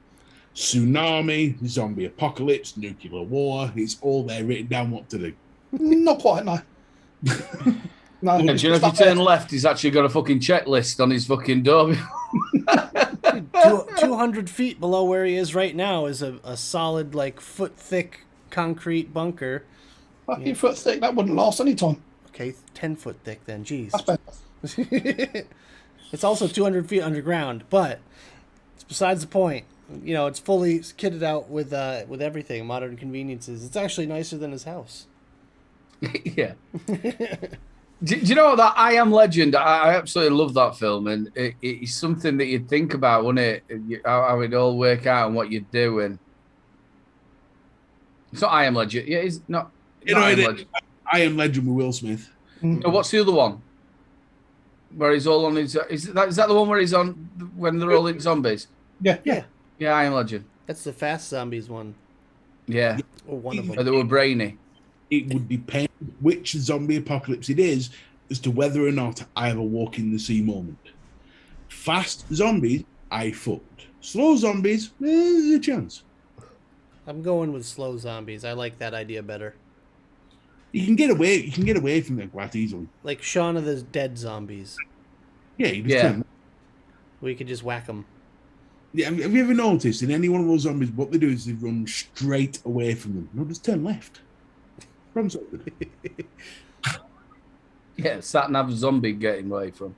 Tsunami, zombie apocalypse, nuclear war. It's all there written down what to do. Not quite, no. No, Yeah, do you know if you turn left, he's actually got a fucking checklist on his fucking door. 200 feet below where he is right now is a solid foot thick concrete bunker. fucking foot thick, that wouldn't last any time. Okay, 10 foot thick then. Jeez. That's better. It's also 200 feet underground, but it's besides the point. It's fully kitted out with everything, modern conveniences. It's actually nicer than his house. Yeah. Do you know that I Am Legend? I absolutely love that film, and it's something that you'd think about, wouldn't it? How it'd all work out and what you'd do. And it's not I Am Legend. Yeah, it's not. I Am Legend. I Am Legend with Will Smith. No, what's the other one? Where he's all on his. Is that the one where he's on when they're all in zombies? Yeah. Yeah, I Am Legend. That's the Fast Zombies one. Yeah. Or one of They them. were brainy. It would depend which zombie apocalypse it is as to whether or not I have a walk in the sea moment. Fast zombies, I fucked. Slow zombies, there's a chance. I'm going with slow zombies. I like that idea better. You can get away from them quite easily. Like Shaun of the Dead zombies. Yeah, you just Yeah. turn. We could just whack them. Yeah, have you ever noticed in any one of those zombies, what they do is they run straight away from them. No, just turn left. From something. Yeah, sat-nav zombie getting away from.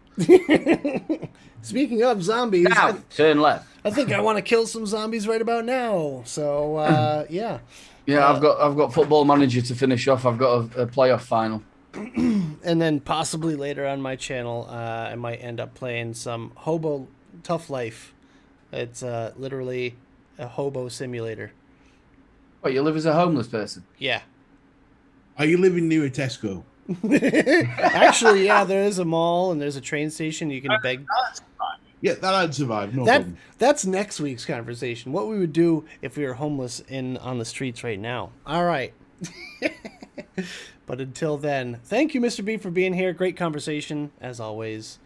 Speaking of zombies, Now, turn left. I think I want to kill some zombies right about now. So, yeah. Yeah, I've got Football Manager to finish off. I've got a playoff final. And then possibly later on my channel, I might end up playing some Hobo Tough Life. It's literally a hobo simulator. What, you live as a homeless person? Yeah. Are you living near a Tesco? Actually, yeah, there is a mall and there's a train station. You can beg. Yeah, that'd survive. No problem. That's next week's conversation. What we would do if we were homeless on the streets right now. All right. But until then, thank you, Mr. B, for being here. Great conversation, as always.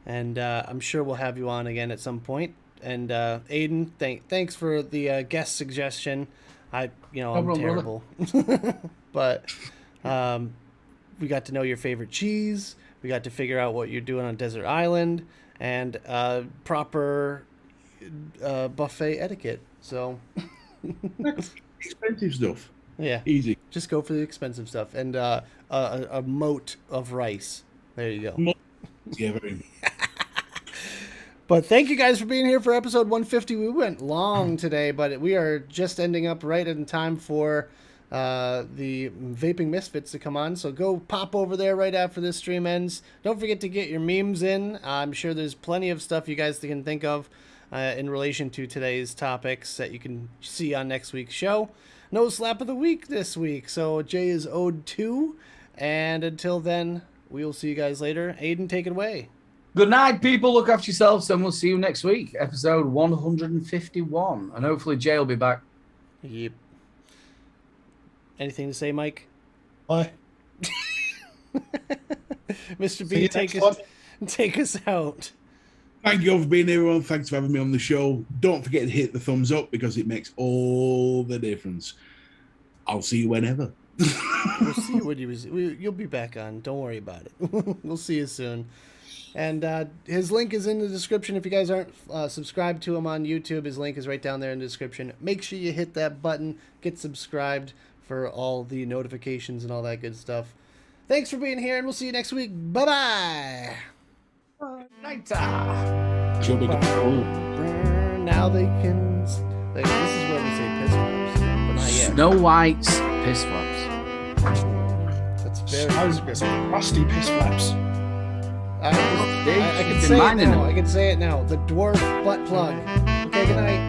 And I'm sure we'll have you on again at some point. And Aiden, thanks for the guest suggestion. I'm terrible. But we got to know your favorite cheese. We got to figure out what you're doing on Desert Island. And proper buffet etiquette. So Expensive stuff. yeah, Easy. just go for the expensive stuff and a moat of rice. There you go. Yeah, very. But thank you guys for being here for episode 150. We went long today, but we are just ending up right in time for the Vaping Misfits to come on. So go pop over there right after this stream ends. Don't forget to get your memes in. I'm sure there's plenty of stuff you guys can think of in relation to today's topics that you can see on next week's show. No slap of the week this week, so Jay is owed 2. And until then, we will see you guys later. Aiden, take it away. Good night, people. Look after yourselves, and we'll see you next week, episode 151. And hopefully Jay will be back. Yep. Anything to say, Mike? Bye. Mr. See B, you take us out. Thank you all for being here, everyone. Thanks for having me on the show. Don't forget to hit the thumbs up because it makes all the difference. I'll see you whenever. We'll see you when you'll be back on. Don't worry about it. We'll see you soon. And his link is in the description. If you guys aren't subscribed to him on YouTube, his link is right down there in the description. Make sure you hit that button, get subscribed for all the notifications and all that good stuff. Thanks for being here, and we'll see you next week. Bye-bye. Night. She'll be Now they can... This is where we say piss flaps, but not yet. Snow White's piss flaps. That's very descriptive. Rusty piss flaps. I can She's say it been minding now. them. I can say it now. The dwarf butt plug. Okay, good night.